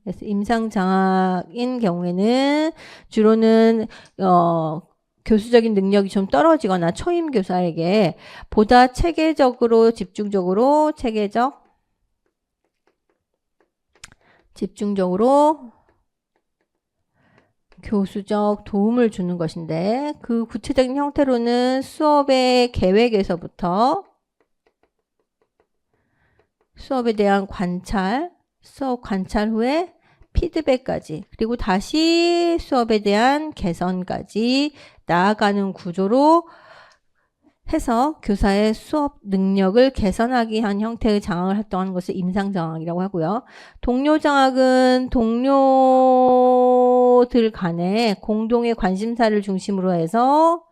그래서 임상장학인 경우에는 주로는 교수적인 능력이 좀 떨어지거나 초임 교사에게 보다 체계적으로 집중적으로 교수적 도움을 주는 것인데 그 구체적인 형태로는 수업의 계획에서부터 수업에 대한 관찰, 수업 관찰 후에 피드백까지 그리고 다시 수업에 대한 개선까지 나아가는 구조로 해서 교사의 수업 능력을 개선하기 위한 형태의 장학을 활동하는 것을 임상장학이라고 하고요. 동료장학은 동료들 간에 공동의 관심사를 중심으로 해서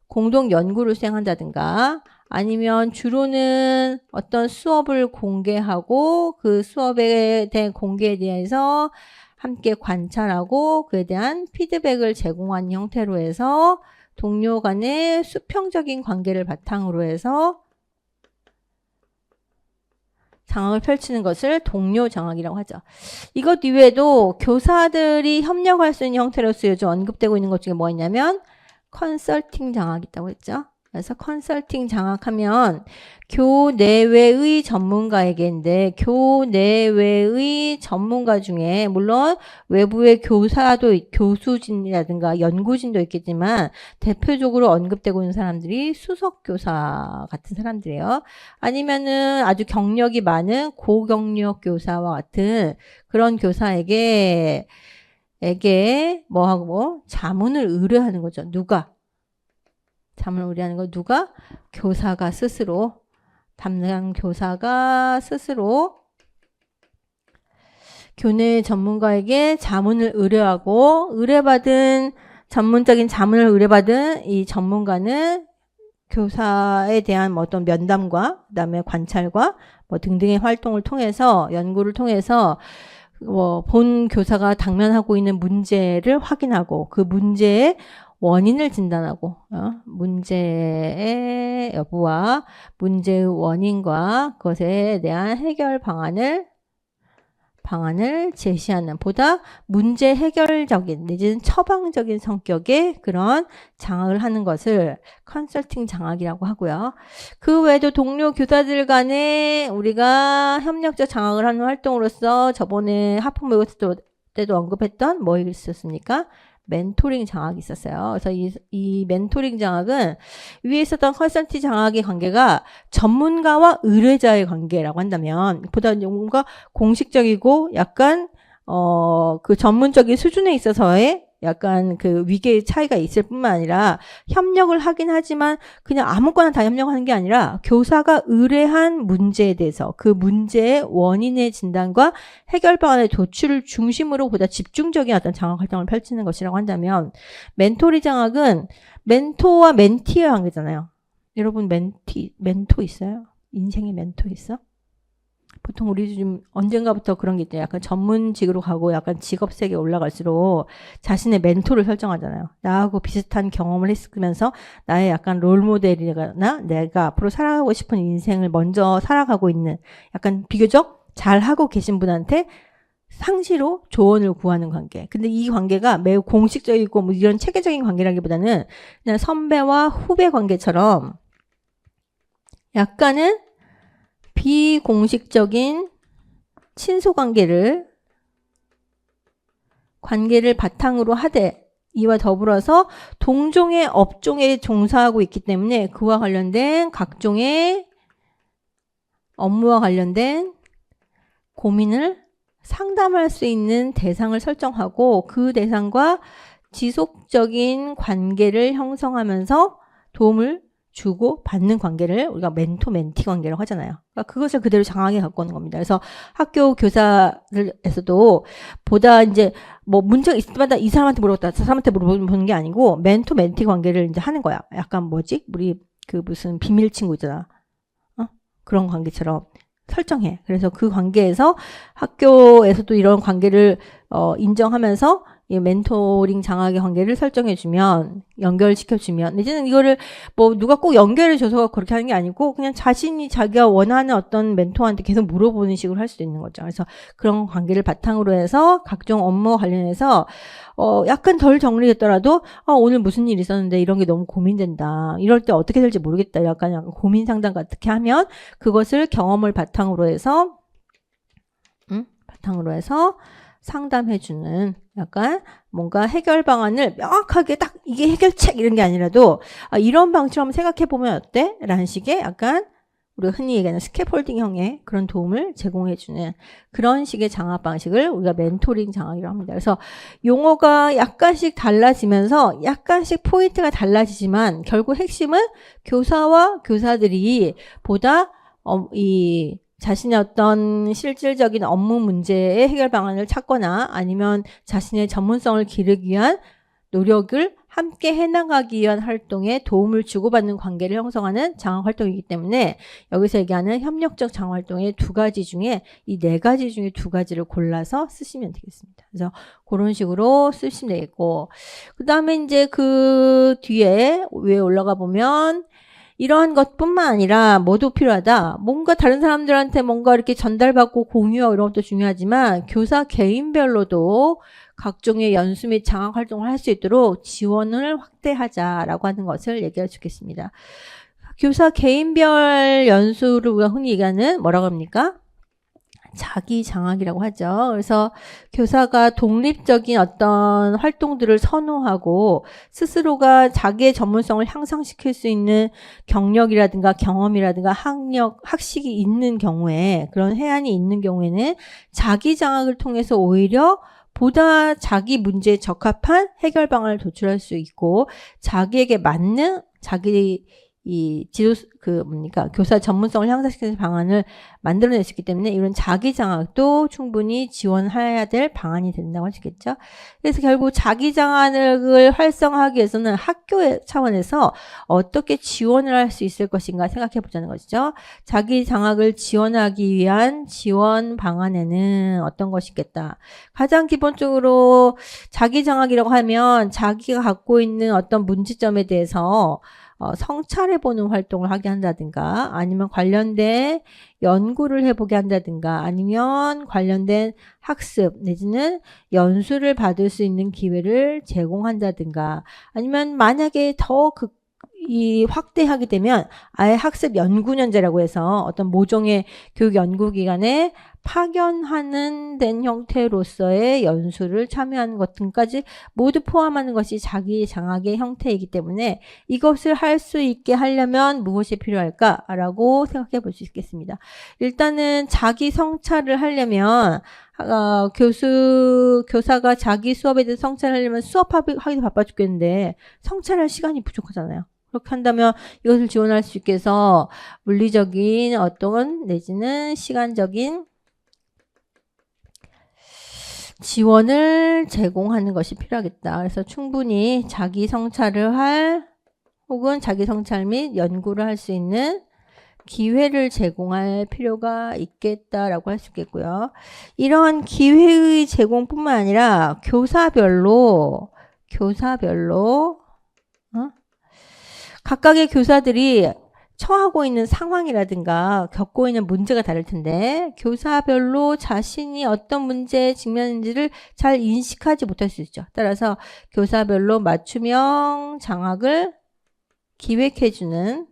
공동 연구를 수행한다든가 아니면 주로는 어떤 수업을 공개하고 그 수업에 대한 공개에 대해서 함께 관찰하고 그에 대한 피드백을 제공하는 형태로 해서 동료 간의 수평적인 관계를 바탕으로 해서 장학을 펼치는 것을 동료 장학이라고 하죠. 이것 이외에도 교사들이 협력할 수 있는 형태로서 요즘 언급되고 있는 것 중에 뭐 있냐면 컨설팅 장학이 있다고 했죠. 그래서 컨설팅 장학하면 교내외의 전문가에게인데 교내외의 전문가 중에 물론 외부의 교수진이라든가 연구진도 있겠지만 대표적으로 언급되고 있는 사람들이 수석교사 같은 사람들이에요. 아니면은 아주 경력이 많은 고경력 교사와 같은 그런 교사에게 뭐하고 자문을 의뢰하는 거죠. 누가? 자문을 의뢰하는 거 누가? 교사가 스스로 담당 교사가 스스로 교내 전문가에게 자문을 의뢰하고 의뢰받은 전문적인 자문을 의뢰받은 이 전문가는 교사에 대한 뭐 어떤 면담과 그다음에 관찰과 뭐 등등의 활동을 통해서 연구를 통해서 본 교사가 당면하고 있는 문제를 확인하고 그 문제의 원인을 진단하고 문제의 여부와 문제의 원인과 그것에 대한 해결 방안을 방안을 제시하는 보다 문제 해결적인 내지는 처방적인 성격의 그런 장학을 하는 것을 컨설팅 장학이라고 하고요. 그 외에도 동료 교사들 간에 우리가 협력적 장학을 하는 활동으로서 저번에 하품 모의 때도 언급했던 뭐 있었습니까? 멘토링 장학이 있었어요. 그래서 이 멘토링 장학은 위에 있었던 컨설팅 장학의 관계가 전문가와 의뢰자의 관계라고 한다면 보다 뭔가 공식적이고 약간 그 전문적인 수준에 있어서의 약간 그 위계의 차이가 있을 뿐만 아니라 협력을 하긴 하지만 그냥 아무거나 다 협력하는 게 아니라 교사가 의뢰한 문제에 대해서 그 문제의 원인의 진단과 해결 방안의 도출을 중심으로 보다 집중적인 어떤 장학 활동을 펼치는 것이라고 한다면 멘토리 장학은 멘토와 멘티의 관계잖아요. 여러분 멘토 있어요? 인생에 멘토 있어? 보통 우리 좀 언젠가부터 그런 게 있잖아요. 약간 전문직으로 가고 약간 직업색에 올라갈수록 자신의 멘토를 설정하잖아요. 나하고 비슷한 경험을 했으면서 나의 약간 롤모델이거나 내가 앞으로 살아가고 싶은 인생을 먼저 살아가고 있는 약간 비교적 잘하고 계신 분한테 상시로 조언을 구하는 관계. 근데 이 관계가 매우 공식적이고 뭐 이런 체계적인 관계라기보다는 그냥 선배와 후배 관계처럼 약간은 비공식적인 친소 관계를 바탕으로 하되 이와 더불어서 동종의 업종에 종사하고 있기 때문에 그와 관련된 각종의 업무와 관련된 고민을 상담할 수 있는 대상을 설정하고 그 대상과 지속적인 관계를 형성하면서 도움을 주고 받는 관계를 우리가 멘토 멘티 관계라고 하잖아요. 그러니까 그것을 그대로 장학에 갖고 오는 겁니다. 그래서 학교 교사들에서도 보다 이제 뭐 문제가 있을 때마다 이 사람한테 물어봤다, 저 사람한테 물어보는 게 아니고 멘토 멘티 관계를 이제 하는 거야. 약간 뭐지? 우리 그 무슨 비밀 친구 있잖아. 그런 관계처럼 설정해. 그래서 그 관계에서 학교에서도 이런 관계를 인정하면서 이 멘토링 장학의 관계를 설정해주면, 연결시켜주면, 이제는 이거를 뭐 누가 꼭 연결해줘서 그렇게 하는 게 아니고 그냥 자신이 자기가 원하는 어떤 멘토한테 계속 물어보는 식으로 할 수도 있는 거죠. 그래서 그런 관계를 바탕으로 해서 각종 업무와 관련해서 약간 덜 정리됐더라도 오늘 무슨 일이 있었는데 이런 게 너무 고민된다. 이럴 때 어떻게 될지 모르겠다. 약간 고민 상담 같게 하면 그것을 경험을 바탕으로 해서 상담해주는 약간 뭔가 해결 방안을 명확하게 딱 이게 해결책 이런 게 아니라도 이런 방식으로 한번 생각해보면 어때? 라는 식의 약간 우리가 흔히 얘기하는 스캐폴딩형의 그런 도움을 제공해주는 그런 식의 장학 방식을 우리가 멘토링 장학이라고 합니다. 그래서 용어가 약간씩 달라지면서 약간씩 포인트가 달라지지만 결국 핵심은 교사와 교사들이 보다 이 자신의 어떤 실질적인 업무 문제의 해결 방안을 찾거나 아니면 자신의 전문성을 기르기 위한 노력을 함께 해나가기 위한 활동에 도움을 주고받는 관계를 형성하는 장학 활동이기 때문에 여기서 얘기하는 협력적 장학 활동의 두 가지 중에 이 네 가지 중에 두 가지를 골라서 쓰시면 되겠습니다. 그래서 그런 식으로 쓰시면 되겠고, 그 다음에 이제 그 뒤에 위에 올라가 보면 이러한 것뿐만 아니라 뭐도 필요하다. 뭔가 다른 사람들한테 뭔가 이렇게 전달받고 공유하고 이런 것도 중요하지만 교사 개인별로도 각종의 연수 및 장학 활동을 할 수 있도록 지원을 확대하자라고 하는 것을 얘기해 주겠습니다. 교사 개인별 연수를 우리가 흔히 얘기하는 뭐라고 합니까? 자기 장학이라고 하죠. 그래서 교사가 독립적인 어떤 활동들을 선호하고 스스로가 자기의 전문성을 향상시킬 수 있는 경력이라든가 경험이라든가 학식이 있는 경우에, 그런 해안이 있는 경우에는 자기 장학을 통해서 오히려 보다 자기 문제에 적합한 해결 방안을 도출할 수 있고 자기에게 맞는 자기 이 교사 전문성을 향상시키는 방안을 만들어낼 수 있기 때문에 이런 자기 장학도 충분히 지원해야 될 방안이 된다고 하시겠죠. 그래서 결국 자기 장학을 활성화하기 위해서는 학교 차원에서 어떻게 지원을 할 수 있을 것인가 생각해 보자는 것이죠. 자기 장학을 지원하기 위한 지원 방안에는 어떤 것이 있겠다. 가장 기본적으로 자기 장학이라고 하면 자기가 갖고 있는 어떤 문제점에 대해서 성찰해보는 활동을 하게 한다든가 아니면 관련된 연구를 해보게 한다든가 아니면 관련된 학습 내지는 연수를 받을 수 있는 기회를 제공한다든가 아니면 만약에 더 이 확대하게 되면 아예 학습 연구년제라고 해서 어떤 모종의 교육 연구기관에 파견하는 된 형태로서의 연수를 참여하는 것 등까지 모두 포함하는 것이 자기 장학의 형태이기 때문에 이것을 할 수 있게 하려면 무엇이 필요할까라고 생각해 볼 수 있겠습니다. 일단은 자기 성찰을 하려면 교사가 자기 수업에 대해서 성찰하려면 수업하기도 바빠 죽겠는데 성찰할 시간이 부족하잖아요. 그렇게 한다면 이것을 지원할 수 있게 해서 물리적인 어떤 내지는 시간적인 지원을 제공하는 것이 필요하겠다. 그래서 충분히 자기 성찰을 할 혹은 자기 성찰 및 연구를 할 수 있는 기회를 제공할 필요가 있겠다라고 할 수 있겠고요. 이러한 기회의 제공뿐만 아니라 교사별로 각각의 교사들이 처하고 있는 상황이라든가 겪고 있는 문제가 다를 텐데 교사별로 자신이 어떤 문제에 직면인지를 잘 인식하지 못할 수 있죠. 따라서 교사별로 맞춤형 장학을 기획해주는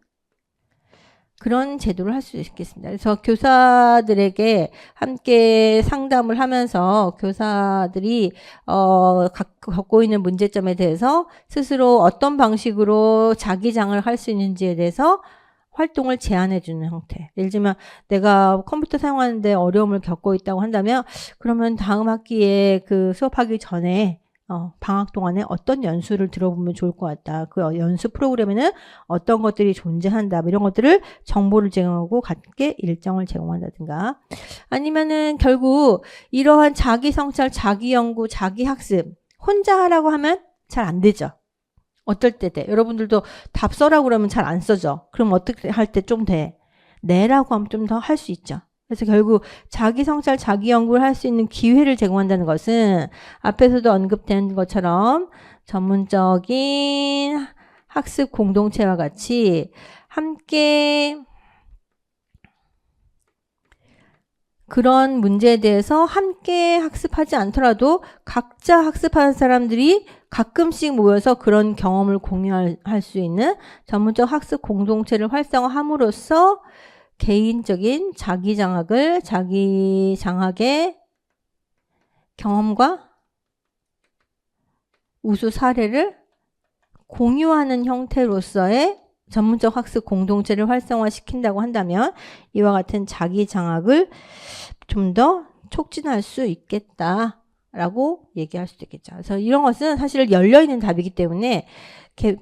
그런 제도를 할 수 있겠습니다. 그래서 교사들에게 함께 상담을 하면서 교사들이 겪고 있는 문제점에 대해서 스스로 어떤 방식으로 자기 장을 할 수 있는지에 대해서 활동을 제안해 주는 형태. 예를 들면 내가 컴퓨터 사용하는데 어려움을 겪고 있다고 한다면 그러면 다음 학기에 그 수업하기 전에 방학 동안에 어떤 연수를 들어보면 좋을 것 같다. 그 연수 프로그램에는 어떤 것들이 존재한다. 이런 것들을 정보를 제공하고 같게 일정을 제공한다든가 아니면은 결국 이러한 자기 성찰, 자기 연구, 자기 학습 혼자 하라고 하면 잘 안 되죠. 어떨 때 돼? 여러분들도 답 써라고 그러면 잘 안 써져. 그럼 어떻게 할 때 좀 돼? 내라고 하면 좀 더 할 수 있죠. 그래서 결국 자기 성찰, 자기 연구를 할 수 있는 기회를 제공한다는 것은 앞에서도 언급된 것처럼 전문적인 학습 공동체와 같이 함께 그런 문제에 대해서 함께 학습하지 않더라도 각자 학습하는 사람들이 가끔씩 모여서 그런 경험을 공유할 수 있는 전문적 학습 공동체를 활성화함으로써 개인적인 자기 장학의 경험과 우수 사례를 공유하는 형태로서의 전문적 학습 공동체를 활성화시킨다고 한다면 이와 같은 자기 장학을 좀 더 촉진할 수 있겠다라고 얘기할 수도 있겠죠. 그래서 이런 것은 사실 열려있는 답이기 때문에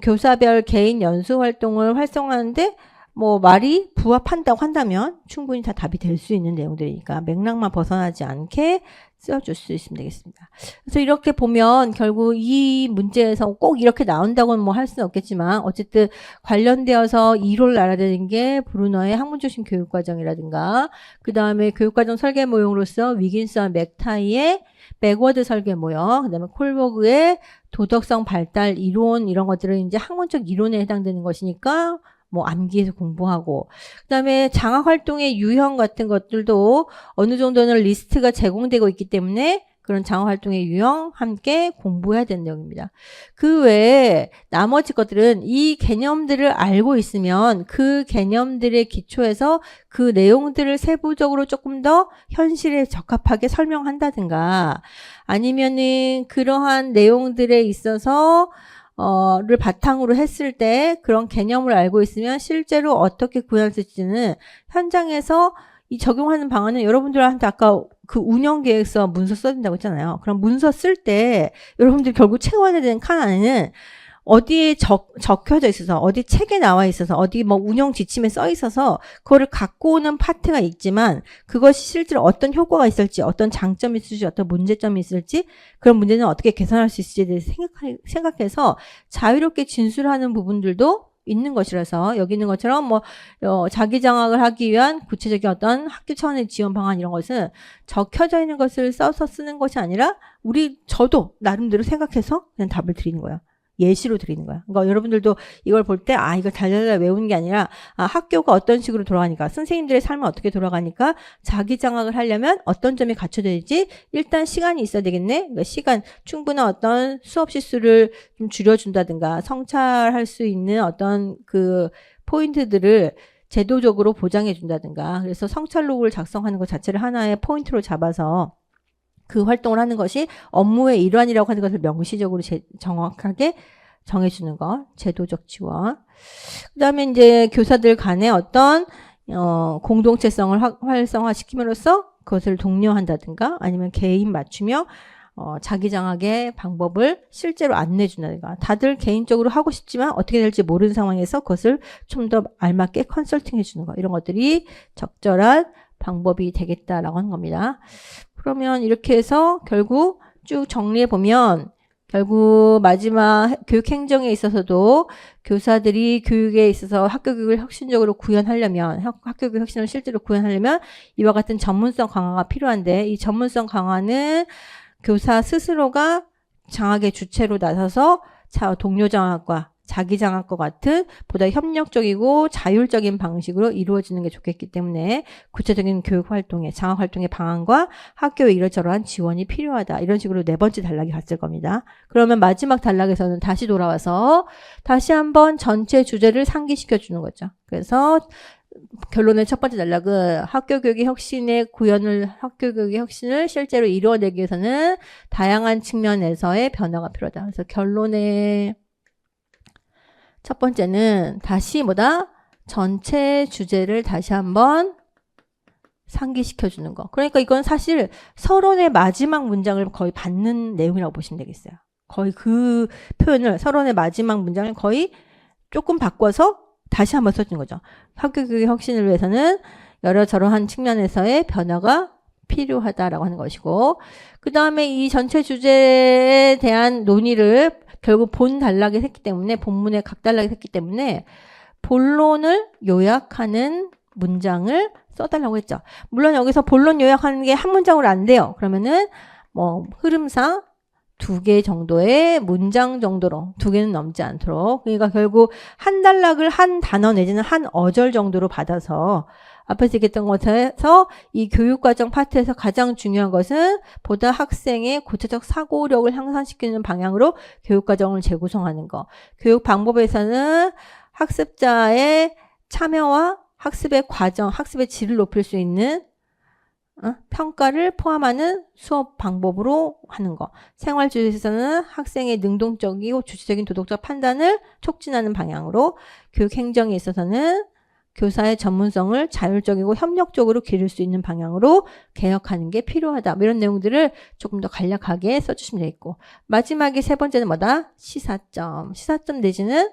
교사별 개인 연수 활동을 활성화하는데 뭐 말이 부합한다고 한다면 충분히 다 답이 될 수 있는 내용들이니까 맥락만 벗어나지 않게 쓰여줄 수 있으면 되겠습니다. 그래서 이렇게 보면 결국 이 문제에서 꼭 이렇게 나온다고는 뭐 할 수는 없겠지만 어쨌든 관련되어서 1호를 알아야 되는 게 브루너의 학문중심 교육과정이라든가 그 다음에 교육과정 설계 모형으로서 위긴스와 맥타이의 백워드 설계 모형, 그 다음에 콜버그의 도덕성 발달 이론 이런 것들은 이제 학문적 이론에 해당되는 것이니까 뭐 암기해서 공부하고 그다음에 장학 활동의 유형 같은 것들도 어느 정도는 리스트가 제공되고 있기 때문에 그런 장학 활동의 유형 함께 공부해야 되는 내용입니다. 그 외에 나머지 것들은 이 개념들을 알고 있으면 그 개념들의 기초에서 그 내용들을 세부적으로 조금 더 현실에 적합하게 설명한다든가 아니면은 그러한 내용들에 있어서 를 바탕으로 했을 때 그런 개념을 알고 있으면 실제로 어떻게 구현할 수 있을지는 현장에서 이 적용하는 방안은 여러분들한테 아까 그 운영계획서 문서 써야 된다고 했잖아요. 그럼 문서 쓸 때 여러분들이 결국 채워야 되는 칸 안에는 어디에 적혀져 있어서 어디 책에 나와 있어서 어디 뭐 운영 지침에 써 있어서 그거를 갖고 오는 파트가 있지만 그것이 실제로 어떤 효과가 있을지 어떤 장점이 있을지 어떤 문제점이 있을지 그런 문제는 어떻게 개선할 수 있을지에 대해서 생각해서 자유롭게 진술하는 부분들도 있는 것이라서 여기 있는 것처럼 뭐 자기 장학을 하기 위한 구체적인 어떤 학교 차원의 지원 방안 이런 것은 적혀져 있는 것을 써서 쓰는 것이 아니라 저도 나름대로 생각해서 그냥 답을 드리는 거예요. 예시로 드리는 거야. 그러니까 여러분들도 이걸 볼 때 이걸 달달달 외우는 게 아니라 학교가 어떤 식으로 돌아가니까 선생님들의 삶은 어떻게 돌아가니까 자기 장악을 하려면 어떤 점이 갖춰져야지 일단 시간이 있어야 되겠네. 그러니까 시간 충분한 어떤 수업 시수를 좀 줄여준다든가 성찰할 수 있는 어떤 그 포인트들을 제도적으로 보장해 준다든가 그래서 성찰 로그를 작성하는 것 자체를 하나의 포인트로 잡아서 그 활동을 하는 것이 업무의 일환이라고 하는 것을 명시적으로 정확하게 정해주는 것, 제도적 지원. 그 다음에 이제 교사들 간의 어떤 공동체성을 활성화시킴으로써 그것을 독려한다든가 아니면 개인 맞추며 자기 장악의 방법을 실제로 안내준다든가 다들 개인적으로 하고 싶지만 어떻게 될지 모르는 상황에서 그것을 좀 더 알맞게 컨설팅 해주는 거 이런 것들이 적절한 방법이 되겠다라고 하는 겁니다. 그러면 이렇게 해서 결국 쭉 정리해 보면 결국 마지막 교육 행정에 있어서도 교사들이 교육에 있어서 학교 교육을 혁신적으로 구현하려면 학교 교육 혁신을 실제로 구현하려면 이와 같은 전문성 강화가 필요한데 이 전문성 강화는 교사 스스로가 장악의 주체로 나서서 동료 장악과 자기 장악과 같은 보다 협력적이고 자율적인 방식으로 이루어지는 게 좋겠기 때문에 구체적인 교육 활동의 장악 활동의 방안과 학교의 이러저러한 지원이 필요하다. 이런 식으로 네 번째 단락이 갔을 겁니다. 그러면 마지막 단락에서는 다시 돌아와서 다시 한번 전체 주제를 상기시켜 주는 거죠. 그래서 결론의 첫 번째 단락은 학교 교육의 혁신을 실제로 이루어내기 위해서는 다양한 측면에서의 변화가 필요하다. 그래서 결론의 첫 번째는 다시 전체 주제를 다시 한번 상기시켜 주는 거. 그러니까 이건 사실 서론의 마지막 문장을 거의 받는 내용이라고 보시면 되겠어요. 거의 그 표현을 서론의 마지막 문장을 거의 조금 바꿔서 다시 한번 써주는 거죠. 학교 교육의 혁신을 위해서는 여러저러한 측면에서의 변화가 필요하다라고 하는 것이고 그 다음에 이 전체 주제에 대한 논의를 결국 본 단락에 했기 때문에 본문의 각 단락에 했기 때문에 본론을 요약하는 문장을 써달라고 했죠. 물론 여기서 본론 요약하는 게 한 문장으로 안 돼요. 그러면은 흐름상 2개 정도의 문장 정도로 2개는 넘지 않도록 그러니까 결국 한 단락을 한 단어 내지는 한 어절 정도로 받아서 앞에서 얘기했던 것에서 이 교육과정 파트에서 가장 중요한 것은 보다 학생의 구체적 사고력을 향상시키는 방향으로 교육과정을 재구성하는 거. 교육 방법에서는 학습자의 참여와 학습의 과정, 학습의 질을 높일 수 있는 평가를 포함하는 수업 방법으로 하는 거. 생활주의에서는 학생의 능동적이고 주체적인 도덕적 판단을 촉진하는 방향으로 교육 행정에 있어서는 교사의 전문성을 자율적이고 협력적으로 기를 수 있는 방향으로 개혁하는 게 필요하다. 이런 내용들을 조금 더 간략하게 써주시면 되겠고 마지막에 세 번째는 시사점. 시사점 내지는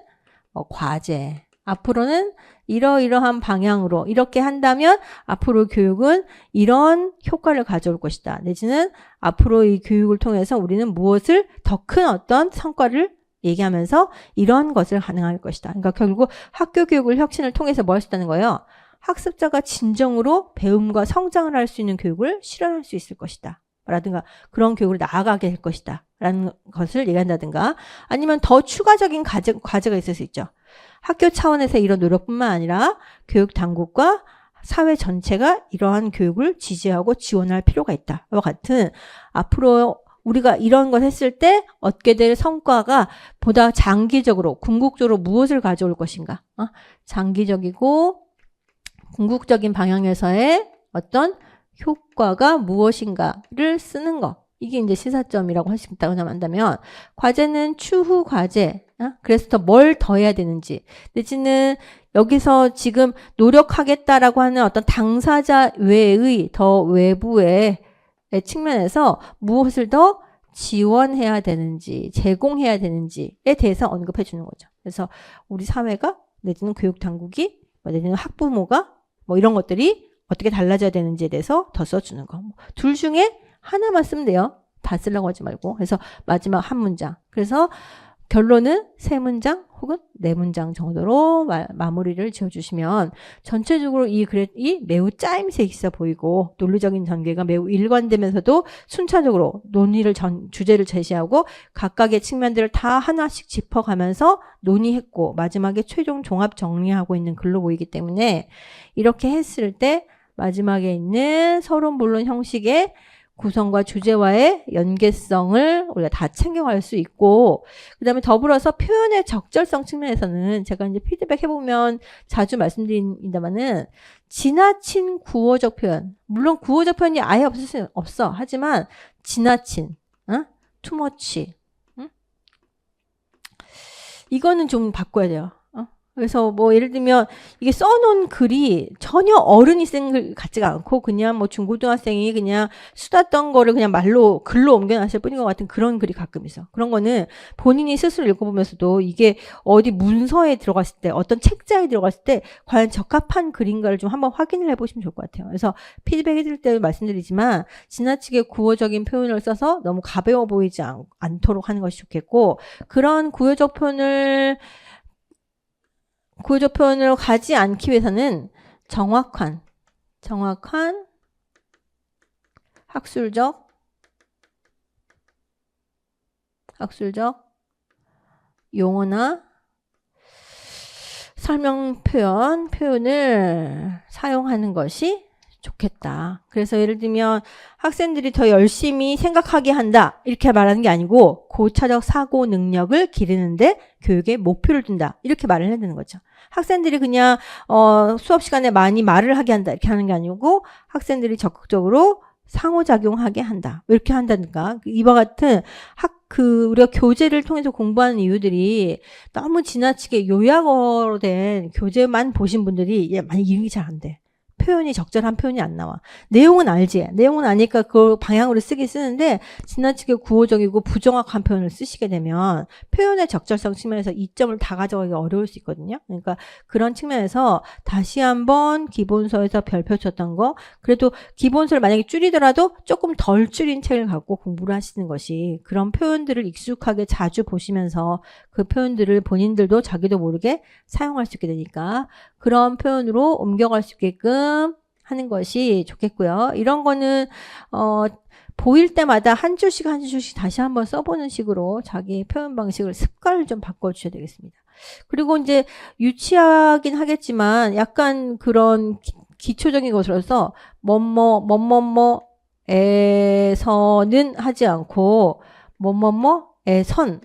과제. 앞으로는 이러이러한 방향으로 이렇게 한다면 앞으로 교육은 이런 효과를 가져올 것이다. 내지는 앞으로 이 교육을 통해서 우리는 무엇을 더 큰 어떤 성과를 얘기하면서 이런 것을 가능할 것이다. 그러니까 결국 학교 교육을 혁신을 통해서 뭘 했다는 거예요? 학습자가 진정으로 배움과 성장을 할 수 있는 교육을 실현할 수 있을 것이다. 라든가 그런 교육으로 나아가게 될 것이다. 라는 것을 얘기한다든가 아니면 더 추가적인 과제가 있을 수 있죠. 학교 차원에서 이런 노력뿐만 아니라 교육 당국과 사회 전체가 이러한 교육을 지지하고 지원할 필요가 있다. 와 같은 앞으로 우리가 이런 걸 했을 때 얻게 될 성과가 보다 장기적으로 궁극적으로 무엇을 가져올 것인가? 장기적이고 궁극적인 방향에서의 어떤 효과가 무엇인가를 쓰는 거. 이게 이제 시사점이라고 할 수 있다고 한다면 과제는 추후 과제. 그래서 뭘 더 해야 되는지. 내지는 여기서 지금 노력하겠다라고 하는 어떤 당사자 외의 더 외부의 측면에서 무엇을 더 지원해야 되는지 제공해야 되는지에 대해서 언급해 주는 거죠. 그래서 우리 사회가 내지는 교육당국이 내지는 학부모가 이런 것들이 어떻게 달라져야 되는지에 대해서 더 써주는 거. 둘 중에 하나만 쓰면 돼요. 다 쓰려고 하지 말고. 그래서 마지막 한 문장. 그래서 결론은 3문장 혹은 4문장 정도로 마무리를 지어주시면 전체적으로 이 글이 매우 짜임새 있어 보이고 논리적인 전개가 매우 일관되면서도 순차적으로 주제를 제시하고 각각의 측면들을 다 하나씩 짚어가면서 논의했고 마지막에 최종 종합 정리하고 있는 글로 보이기 때문에 이렇게 했을 때 마지막에 있는 서론본론 형식의 구성과 주제와의 연계성을 우리가 다 챙겨갈 수 있고, 그 다음에 더불어서 표현의 적절성 측면에서는 제가 이제 피드백 해보면 자주 말씀드린다마는 지나친 구어적 표현, 물론 구어적 표현이 아예 없을 수 없어. 하지만 지나친, 투머치, 이거는 좀 바꿔야 돼요. 그래서 뭐 예를 들면 이게 써놓은 글이 전혀 어른이 쓴 글 같지가 않고 그냥 뭐 중고등학생이 그냥 수다 떤 거를 그냥 글로 옮겨놨을 뿐인 것 같은 그런 글이 가끔 있어. 그런 거는 본인이 스스로 읽어보면서도 이게 어디 문서에 들어갔을 때 어떤 책자에 들어갔을 때 과연 적합한 글인가를 좀 한번 확인을 해보시면 좋을 것 같아요. 그래서 피드백 해드릴 때 말씀드리지만 지나치게 구어적인 표현을 써서 너무 가벼워 보이지 않도록 하는 것이 좋겠고, 그런 구어적 표현을 가지 않기 위해서는 정확한 학술적 용어나 설명 표현을 사용하는 것이 좋겠다. 그래서 예를 들면 학생들이 더 열심히 생각하게 한다 이렇게 말하는 게 아니고 고차적 사고 능력을 기르는데 교육에 목표를 둔다 이렇게 말을 해야 되는 거죠. 학생들이 그냥 수업 시간에 많이 말을 하게 한다 이렇게 하는 게 아니고 학생들이 적극적으로 상호작용하게 한다 이렇게 한다든가, 이와 같은 우리가 교재를 통해서 공부하는 이유들이 너무 지나치게 요약어로 된 교재만 보신 분들이 많이 이해가 잘 안 돼. 표현이 적절한 표현이 안 나와. 내용은 알지. 내용은 아니까 그 방향으로 쓰는데 지나치게 구어적이고 부정확한 표현을 쓰시게 되면 표현의 적절성 측면에서 이점을 다 가져가기 어려울 수 있거든요. 그러니까 그런 측면에서 다시 한번 기본서에서 별표 쳤던 거, 그래도 기본서를 만약에 줄이더라도 조금 덜 줄인 책을 갖고 공부를 하시는 것이, 그런 표현들을 익숙하게 자주 보시면서 그 표현들을 본인들도 자기도 모르게 사용할 수 있게 되니까 그런 표현으로 옮겨갈 수 있게끔 하는 것이 좋겠고요. 이런 거는 보일 때마다 한 줄씩 다시 한번 써보는 식으로 자기 표현 방식을 습관을 좀 바꿔주셔야 되겠습니다. 그리고 이제 유치하긴 하겠지만 약간 그런 기초적인 것으로서 뭐뭐뭐에서는 하지 않고 뭐뭐뭐에선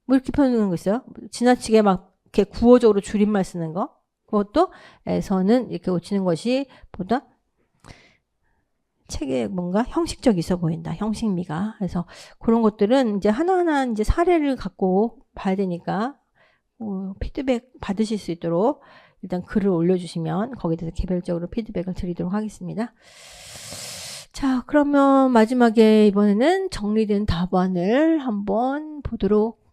뭐 이렇게 표현하는 거 있어요. 지나치게 막 이렇게 구어적으로 줄임말 쓰는 거. 그것도 에서는 이렇게 고치는 것이 보다 책에 뭔가 형식적 있어 보인다. 형식미가. 그래서 그런 것들은 이제 하나하나 이제 사례를 갖고 봐야 되니까 피드백 받으실 수 있도록 일단 글을 올려주시면 거기에 대해서 개별적으로 피드백을 드리도록 하겠습니다. 자, 그러면 마지막에 이번에는 정리된 답안을 한번 보도록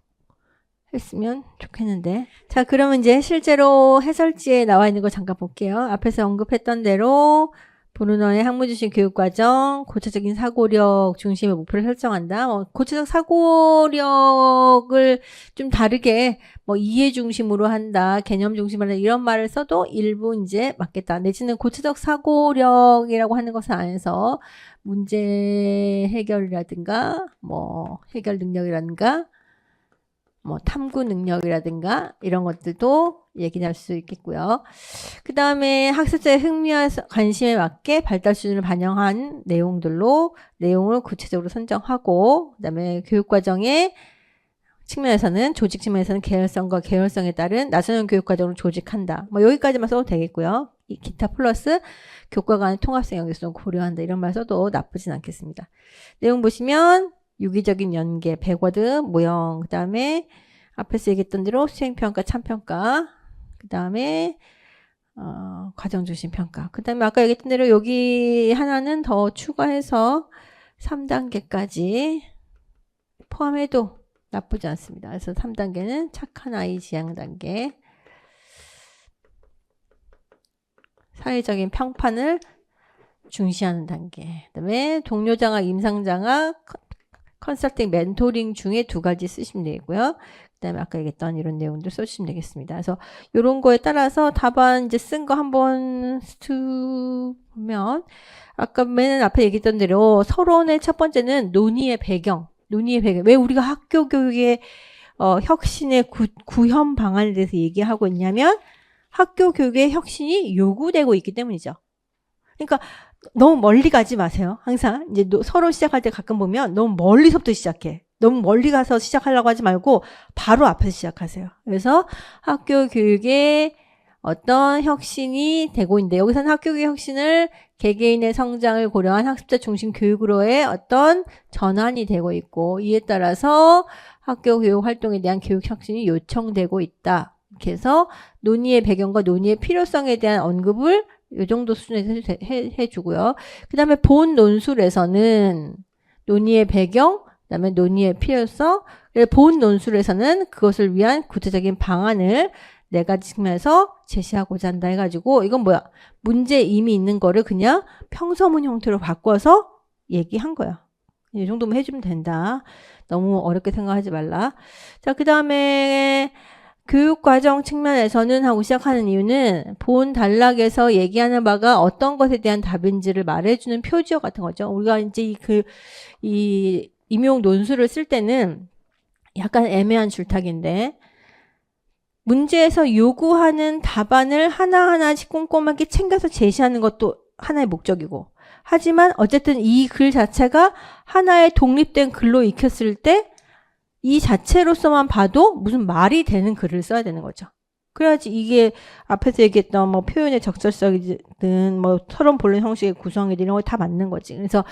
했으면 좋겠는데. 자, 그러면 이제 실제로 해설지에 나와 있는 거 잠깐 볼게요. 앞에서 언급했던 대로 브루너의 학문주신 교육과정, 고차적인 사고력 중심의 목표를 설정한다. 고차적 사고력을 좀 다르게 이해 중심으로 한다, 개념 중심으로 한다, 이런 말을 써도 일부 이제 맞겠다. 내지는 고차적 사고력이라고 하는 것을 안에서 문제 해결이라든가, 해결 능력이라든가, 탐구 능력이라든가 이런 것들도 얘기할 수 있겠고요. 그 다음에 학습자의 흥미와 관심에 맞게 발달 수준을 반영한 내용을 구체적으로 선정하고, 그 다음에 교육과정의 측면에서는, 조직 측면에서는 계열성과 계열성에 따른 나선형 교육과정을 조직한다. 여기까지만 써도 되겠고요. 이 기타 플러스 교과 간의 통합성 연계성을 고려한다. 이런 말 써도 나쁘진 않겠습니다. 내용 보시면 유기적인 연계, 백워드, 모형, 그 다음에 앞에서 얘기했던 대로 수행평가, 참평가, 그 다음에 과정중심 평가, 그 다음에 아까 얘기했던 대로 여기 하나는 더 추가해서 3단계까지 포함해도 나쁘지 않습니다. 그래서 3단계는 착한 아이 지향 단계, 사회적인 평판을 중시하는 단계, 그 다음에 동료장악, 임상장악, 컨설팅, 멘토링 중에 2가지 쓰시면 되고요. 그다음에 아까 얘기했던 이런 내용들 써주시면 되겠습니다. 그래서 이런 거에 따라서 답안 이제 쓴 거 한번 보면 아까 맨 앞에 얘기했던 대로 서론의 첫 번째는 논의의 배경. 왜 우리가 학교 교육의 혁신의 구현 방안에 대해서 얘기하고 있냐면 학교 교육의 혁신이 요구되고 있기 때문이죠. 그러니까 너무 멀리 가지 마세요. 항상 이제 서론 시작할 때 가끔 보면 너무 멀리서부터 시작해. 너무 멀리 가서 시작하려고 하지 말고 바로 앞에서 시작하세요. 그래서 학교 교육의 어떤 혁신이 되고 있는데 여기서는 학교 교육 혁신을 개개인의 성장을 고려한 학습자 중심 교육으로의 어떤 전환이 되고 있고 이에 따라서 학교 교육 활동에 대한 교육 혁신이 요청되고 있다. 이렇게 해서 논의의 배경과 논의의 필요성에 대한 언급을 이 정도 수준에서 해주고요. 그 다음에 본 논술에서는 논의의 배경, 그 다음에 논의의 필요성, 본 논술에서는 그것을 위한 구체적인 방안을 4가지 측면에서 제시하고자 한다 해가지고 이건 뭐야? 문제 이미 있는 거를 그냥 평서문 형태로 바꿔서 얘기한 거야. 이 정도만 해주면 된다. 너무 어렵게 생각하지 말라. 자, 그 다음에 교육과정 측면에서는 하고 시작하는 이유는 본 단락에서 얘기하는 바가 어떤 것에 대한 답인지를 말해주는 표지어 같은 거죠. 우리가 이제 이 임용 논술을 쓸 때는 약간 애매한 줄타기인데 문제에서 요구하는 답안을 하나하나씩 꼼꼼하게 챙겨서 제시하는 것도 하나의 목적이고 하지만 어쨌든 이 글 자체가 하나의 독립된 글로 익혔을 때 이 자체로서만 봐도 무슨 말이 되는 글을 써야 되는 거죠. 그래야지 이게 앞에서 얘기했던 뭐 표현의 적절성이든 뭐 서론 본론 형식의 구성이든 이런 거 다 맞는 거지. 그래서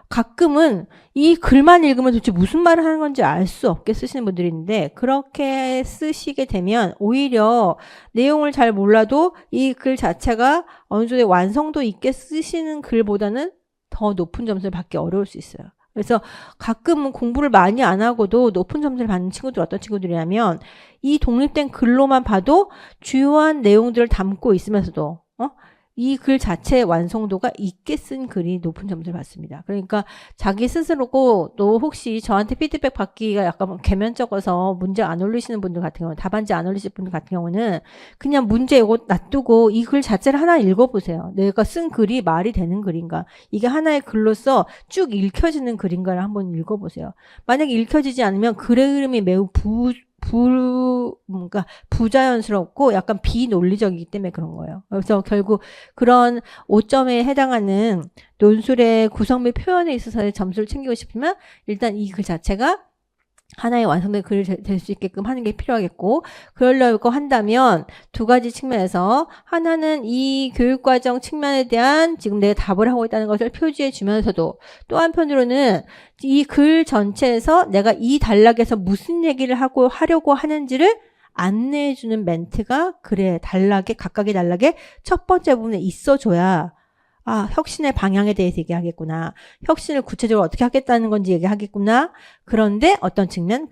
가끔은 이 글만 읽으면 도대체 무슨 말을 하는 건지 알 수 없게 쓰시는 분들이 있는데 그렇게 쓰시게 되면 오히려 내용을 잘 몰라도 이 글 자체가 어느 정도의 완성도 있게 쓰시는 글보다는 더 높은 점수를 받기 어려울 수 있어요. 그래서 가끔은 공부를 많이 안 하고도 높은 점수를 받는 친구들 어떤 친구들이냐면 이 독립된 글로만 봐도 주요한 내용들을 담고 있으면서도 이 글 자체의 완성도가 있게 쓴 글이 높은 점수를 받습니다. 그러니까 자기 스스로고 또 혹시 저한테 피드백 받기가 약간 개면적어서 문제 안 올리시는 분들 같은 경우는 답안지 안 올리실 분들 같은 경우는 그냥 문제 이거 놔두고 이 글 자체를 하나 읽어보세요. 내가 쓴 글이 말이 되는 글인가 이게 하나의 글로서 쭉 읽혀지는 글인가를 한번 읽어보세요. 만약에 읽혀지지 않으면 글의 흐름이 매우 뭔가 부자연스럽고 약간 비논리적이기 때문에 그런 거예요. 그래서 결국 그런 5점에 해당하는 논술의 구성 및 표현에 있어서의 점수를 챙기고 싶으면 일단 이 글 자체가 하나의 완성된 글이 될 수 있게끔 하는 게 필요하겠고 그러려고 한다면 2가지 측면에서 하나는 이 교육과정 측면에 대한 지금 내가 답을 하고 있다는 것을 표지해 주면서도 또 한편으로는 이 글 전체에서 내가 이 단락에서 무슨 얘기를 하려고 하는지를 안내해 주는 멘트가 글의 단락에 각각의 단락에 첫 번째 부분에 있어줘야 혁신의 방향에 대해서 얘기하겠구나. 혁신을 구체적으로 어떻게 하겠다는 건지 얘기하겠구나. 그런데 어떤 측면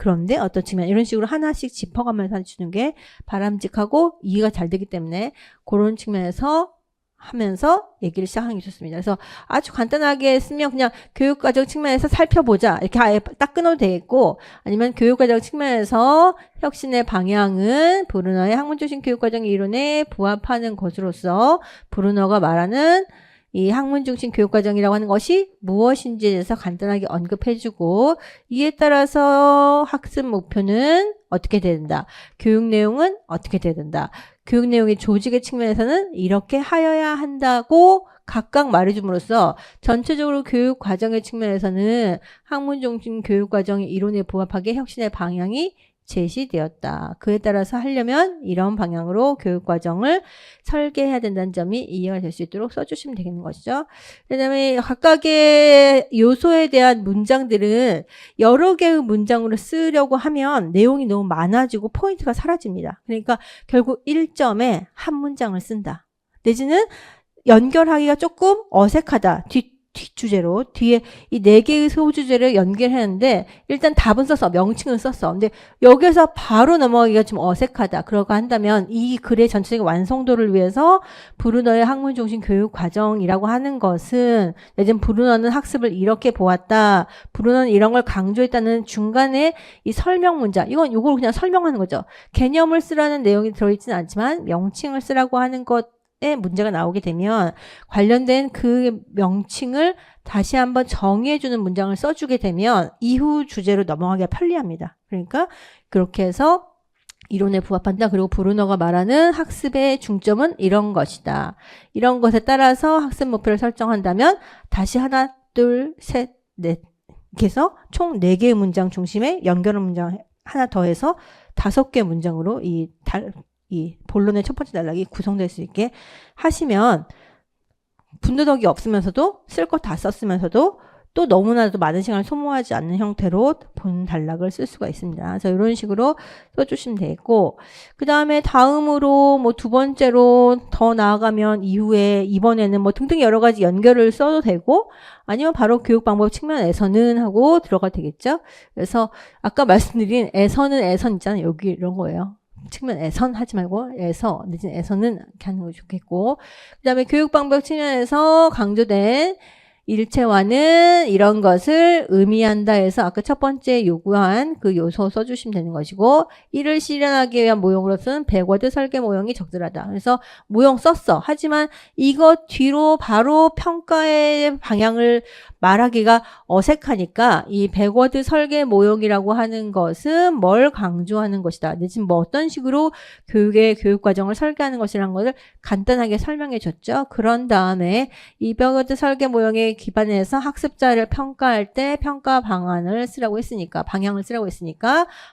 이런 식으로 하나씩 짚어가면서 해주는 게 바람직하고 이해가 잘 되기 때문에 그런 측면에서 하면서 얘기를 시작하는 게 좋습니다. 그래서 아주 간단하게 쓰면 그냥 교육과정 측면에서 살펴보자. 이렇게 아예 딱 끊어도 되겠고 아니면 교육과정 측면에서 혁신의 방향은 브루너의 학문중심 교육과정 이론에 부합하는 것으로서 브루너가 말하는 이 학문중심 교육과정이라고 하는 것이 무엇인지에 대해서 간단하게 언급해주고 이에 따라서 학습 목표는 어떻게 돼야 된다. 교육 내용은 어떻게 돼야 된다. 교육 내용의 조직의 측면에서는 이렇게 하여야 한다고 각각 말해줌으로써 전체적으로 교육 과정의 측면에서는 학문중심 교육과정의 이론에 부합하게 혁신의 방향이 제시되었다. 그에 따라서 하려면 이런 방향으로 교육과정을 설계해야 된다는 점이 이해가 될 수 있도록 써주시면 되겠는 것이죠. 그 다음에 각각의 요소에 대한 문장들은 여러 개의 문장으로 쓰려고 하면 내용이 너무 많아지고 포인트가 사라집니다. 그러니까 결국 1점에 한 문장을 쓴다. 내지는 연결하기가 조금 어색하다. 뒷주제로 뒤에 이 네 개의 소주제를 연결했는데 일단 답은 썼어. 명칭은 썼어. 근데 여기서 바로 넘어가기가 좀 어색하다. 그러고 한다면 이 글의 전체적인 완성도를 위해서 브루너의 학문 중심 교육 과정이라고 하는 것은 예전 브루너는 학습을 이렇게 보았다. 브루너는 이런 걸 강조했다는 중간에 이 설명 문장. 이걸 그냥 설명하는 거죠. 개념을 쓰라는 내용이 들어있지는 않지만 명칭을 쓰라고 하는 것 문제가 나오게 되면 관련된 그 명칭을 다시 한번 정의해주는 문장을 써주게 되면 이후 주제로 넘어가기가 편리합니다. 그러니까 그렇게 해서 이론에 부합한다. 그리고 브루너가 말하는 학습의 중점은 이런 것이다. 이런 것에 따라서 학습 목표를 설정한다면 다시 하나, 둘, 셋, 넷 이렇게 해서 총 4개의 문장 중심에 연결한 문장 하나 더해서 5개 문장으로 이 본론의 첫 번째 단락이 구성될 수 있게 하시면 분더덕이 없으면서도 쓸 것 다 썼으면서도 또 너무나도 많은 시간을 소모하지 않는 형태로 본 단락을 쓸 수가 있습니다. 그래서 이런 식으로 써주시면 되겠고, 그 다음에 다음으로 뭐 두 번째로 더 나아가면 이후에 이번에는 뭐 등등 여러 가지 연결을 써도 되고, 아니면 바로 교육 방법 측면에서는 하고 들어가도 되겠죠. 그래서 아까 말씀드린 에서는 에선 있잖아요. 여기 이런 거예요. 측면에선 하지 말고 늦은 에서는 이렇게 하는 거 좋겠고, 그 다음에 교육 방법 측면에서 강조된 일체화는 이런 것을 의미한다 해서 아까 첫 번째 요구한 그 요소 써주시면 되는 것이고, 이를 실현하기 위한 모형으로서는 백워드 설계 모형이 적절하다. 그래서 모형 썼어. 하지만 이것 뒤로 바로 평가의 방향을 말하기가 어색하니까 이 백워드 설계 모형이라고 하는 것은 뭘 강조하는 것이다. 지금 뭐 어떤 식으로 교육 과정을 설계하는 것이라는 것을 간단하게 설명해 줬죠. 그런 다음에 이 백워드 설계 모형에 기반해서 학습자를 평가할 때 평가 방향을 쓰라고 했으니까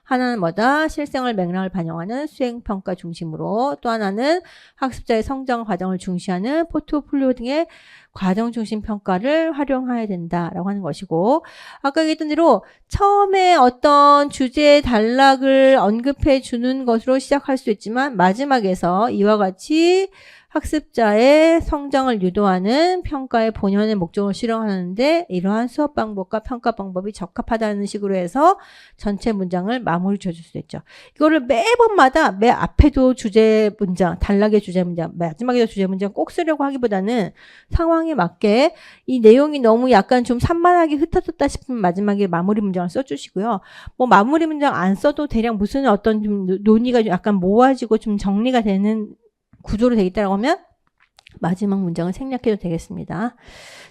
하나는 뭐다? 실생활 맥락을 반영하는 수행평가 중심으로, 또 하나는 학습자의 성장 과정을 중시하는 포트폴리오 등의 과정 중심 평가를 활용해야 된다라고 하는 것이고, 아까 얘기했던 대로 처음에 어떤 주제 단락을 언급해 주는 것으로 시작할 수 있지만 마지막에서 이와 같이 학습자의 성장을 유도하는 평가의 본연의 목적을 실현하는데 이러한 수업 방법과 평가 방법이 적합하다는 식으로 해서 전체 문장을 마무리 지어줄 수 있죠. 이거를 매번마다 매 앞에도 주제 문장, 단락의 주제 문장, 마지막에도 주제 문장 꼭 쓰려고 하기보다는 상황에 맞게 이 내용이 너무 약간 좀 산만하게 흩어졌다 싶으면 마지막에 마무리 문장을 써주시고요. 뭐 마무리 문장 안 써도 대략 무슨 어떤 좀 논의가 약간 모아지고 좀 정리가 되는 구조로 되어 있다고 하면 마지막 문장을 생략해도 되겠습니다.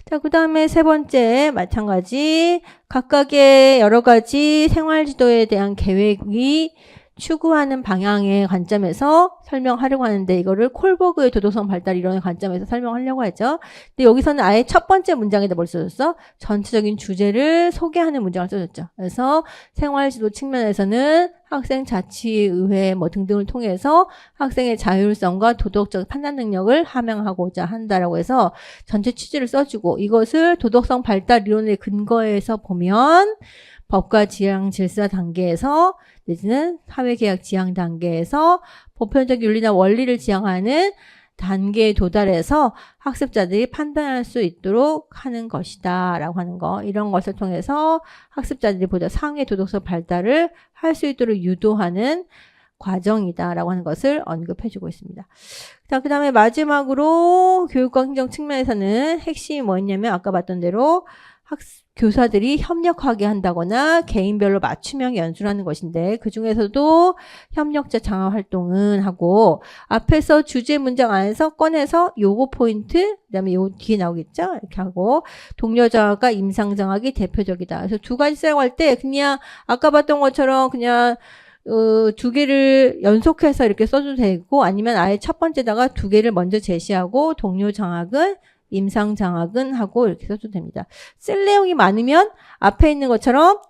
자, 그 다음에 세 번째 마찬가지 각각의 여러 가지 생활지도에 대한 계획이 추구하는 방향의 관점에서 설명하려고 하는데 이거를 콜버그의 도덕성 발달 이론의 관점에서 설명하려고 하죠. 근데 여기서는 아예 첫 번째 문장에다 뭘 써줬어? 전체적인 주제를 소개하는 문장을 써줬죠. 그래서 생활지도 측면에서는 학생 자치의회 뭐 등등을 통해서 학생의 자율성과 도덕적 판단 능력을 함양하고자 한다라고 해서 전체 취지를 써주고, 이것을 도덕성 발달 이론의 근거에서 보면 법과 지향 질서 단계에서 내지는 사회계약 지향 단계에서 보편적 윤리나 원리를 지향하는 단계에 도달해서 학습자들이 판단할 수 있도록 하는 것이다 라고 하는 거, 이런 것을 통해서 학습자들이 보다 상위 도덕성 발달을 할 수 있도록 유도하는 과정이다 라고 하는 것을 언급해주고 있습니다. 자, 그 다음에 마지막으로 교육과 행정 측면에서는 핵심이 뭐였냐면 아까 봤던 대로 교사들이 협력하게 한다거나 개인별로 맞춤형 연수를 하는 것인데, 그 중에서도 협력자 장학 활동은 하고 앞에서 주제 문장 안에서 꺼내서 요거 포인트, 그 다음에 요 뒤에 나오겠죠? 이렇게 하고 동료 장학과 임상 장학이 대표적이다. 그래서 두 가지 사용할 때 그냥 아까 봤던 것처럼 그냥 두 개를 연속해서 이렇게 써도 되고, 아니면 아예 첫 번째다가 두 개를 먼저 제시하고 동료 장학은 임상 장학은 하고 이렇게 써도 됩니다. 쓸 내용이 많으면 앞에 있는 것처럼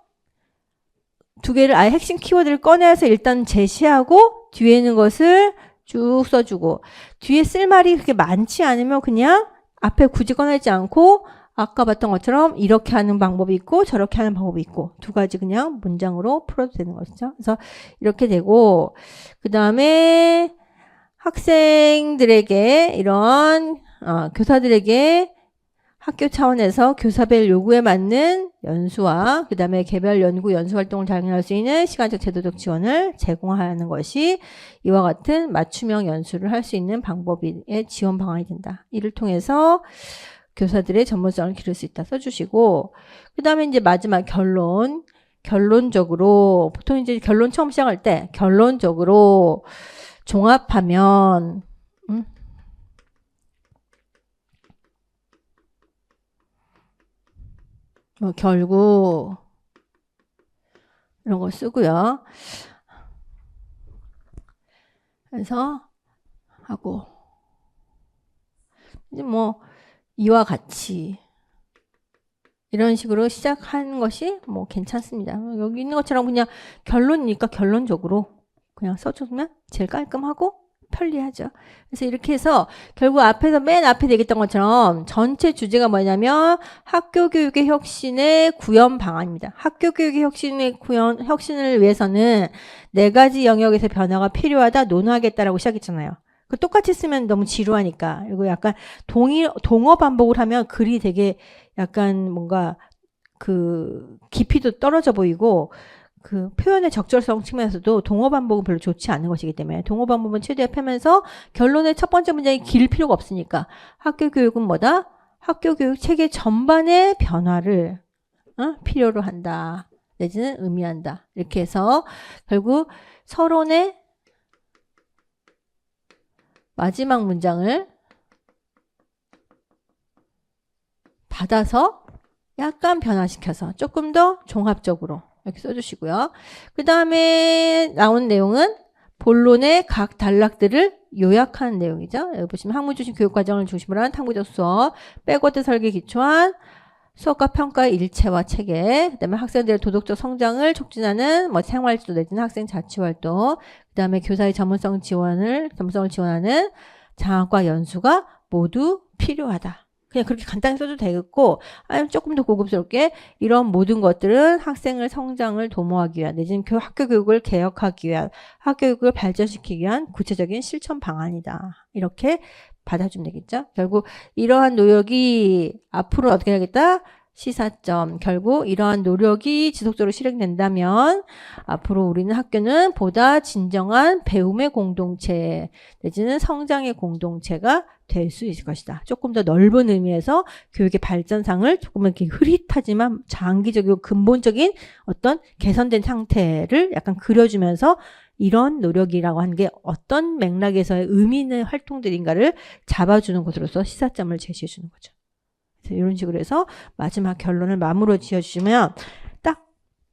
두 개를 아예 핵심 키워드를 꺼내서 일단 제시하고 뒤에 있는 것을 쭉 써주고, 뒤에 쓸 말이 그렇게 많지 않으면 그냥 앞에 굳이 꺼내지 않고 아까 봤던 것처럼 이렇게 하는 방법이 있고 저렇게 하는 방법이 있고 두 가지 그냥 문장으로 풀어도 되는 것이죠. 그래서 이렇게 되고, 그 다음에 학생들에게 이런 교사들에게 학교 차원에서 교사별 요구에 맞는 연수와 그 다음에 개별 연구 연수 활동을 장려할 수 있는 시간적 제도적 지원을 제공하는 것이 이와 같은 맞춤형 연수를 할 수 있는 방법의 지원 방안이 된다. 이를 통해서 교사들의 전문성을 기를 수 있다 써주시고, 그 다음에 이제 마지막 결론적으로 보통 이제 결론 처음 시작할 때 결론적으로 종합하면 결국 이런 거 쓰고요. 그래서 하고 이제 뭐 이와 같이 이런 식으로 시작하는 것이 뭐 괜찮습니다. 여기 있는 것처럼 그냥 결론이니까 결론적으로 그냥 써주면 제일 깔끔하고 편리하죠. 그래서 이렇게 해서 결국 앞에서 맨 앞에 얘기했던 것처럼 전체 주제가 뭐냐면 학교 교육의 혁신의 구현 방안입니다. 학교 교육의 혁신을 위해서는 4가지 영역에서 변화가 필요하다 논하겠다라고 시작했잖아요. 그 똑같이 쓰면 너무 지루하니까. 그리고 약간 동어 반복을 하면 글이 되게 약간 뭔가 그 깊이도 떨어져 보이고 그 표현의 적절성 측면에서도 동어 반복은 별로 좋지 않은 것이기 때문에 동어 반복은 최대한 펴면서 결론의 첫 번째 문장이 길 필요가 없으니까 학교 교육은 뭐다? 학교 교육 체계 전반의 변화를 필요로 한다. 내지는 의미한다. 이렇게 해서 결국 서론의 마지막 문장을 받아서 약간 변화시켜서 조금 더 종합적으로 이렇게 써주시고요. 그 다음에 나온 내용은 본론의 각 단락들을 요약하는 내용이죠. 여기 보시면 학무중심 교육과정을 중심으로 한 탐구적 수업, 백워드 설계 기초한 수업과 평가의 일체화 체계, 그 다음에 학생들의 도덕적 성장을 촉진하는 뭐 생활지도 내지는 학생 자치활동, 그 다음에 교사의 전문성을 지원하는 장학과 연수가 모두 필요하다. 그냥 그렇게 간단히 써도 되겠고, 아니면 조금 더 고급스럽게 이런 모든 것들은 학생의 성장을 도모하기 위한 내지는 학교 교육을 개혁하기 위한 학교 교육을 발전시키기 위한 구체적인 실천 방안이다. 이렇게 받아주면 되겠죠. 결국 이러한 노력이 앞으로 어떻게 하겠다? 시사점. 결국 이러한 노력이 지속적으로 실행된다면 앞으로 우리는 학교는 보다 진정한 배움의 공동체 내지는 성장의 공동체가 될 수 있을 것이다. 조금 더 넓은 의미에서 교육의 발전상을 조금 이렇게 흐릿하지만 장기적이고 근본적인 어떤 개선된 상태를 약간 그려주면서 이런 노력이라고 하는 게 어떤 맥락에서의 의미 있는 활동들인가를 잡아주는 것으로서 시사점을 제시해 주는 거죠. 그래서 이런 식으로 해서 마지막 결론을 마무리 지어주시면 딱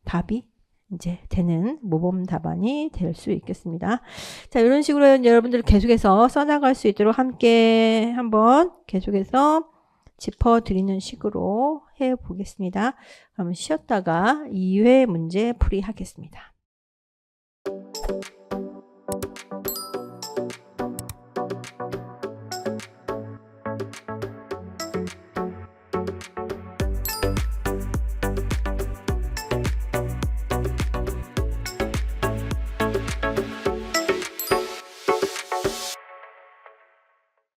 답이 이제 되는 모범 답안이 될 수 있겠습니다. 자, 이런 식으로 여러분들 계속해서 써나갈 수 있도록 함께 한번 계속해서 짚어드리는 식으로 해보겠습니다. 그러면 쉬었다가 2회 문제 풀이 하겠습니다.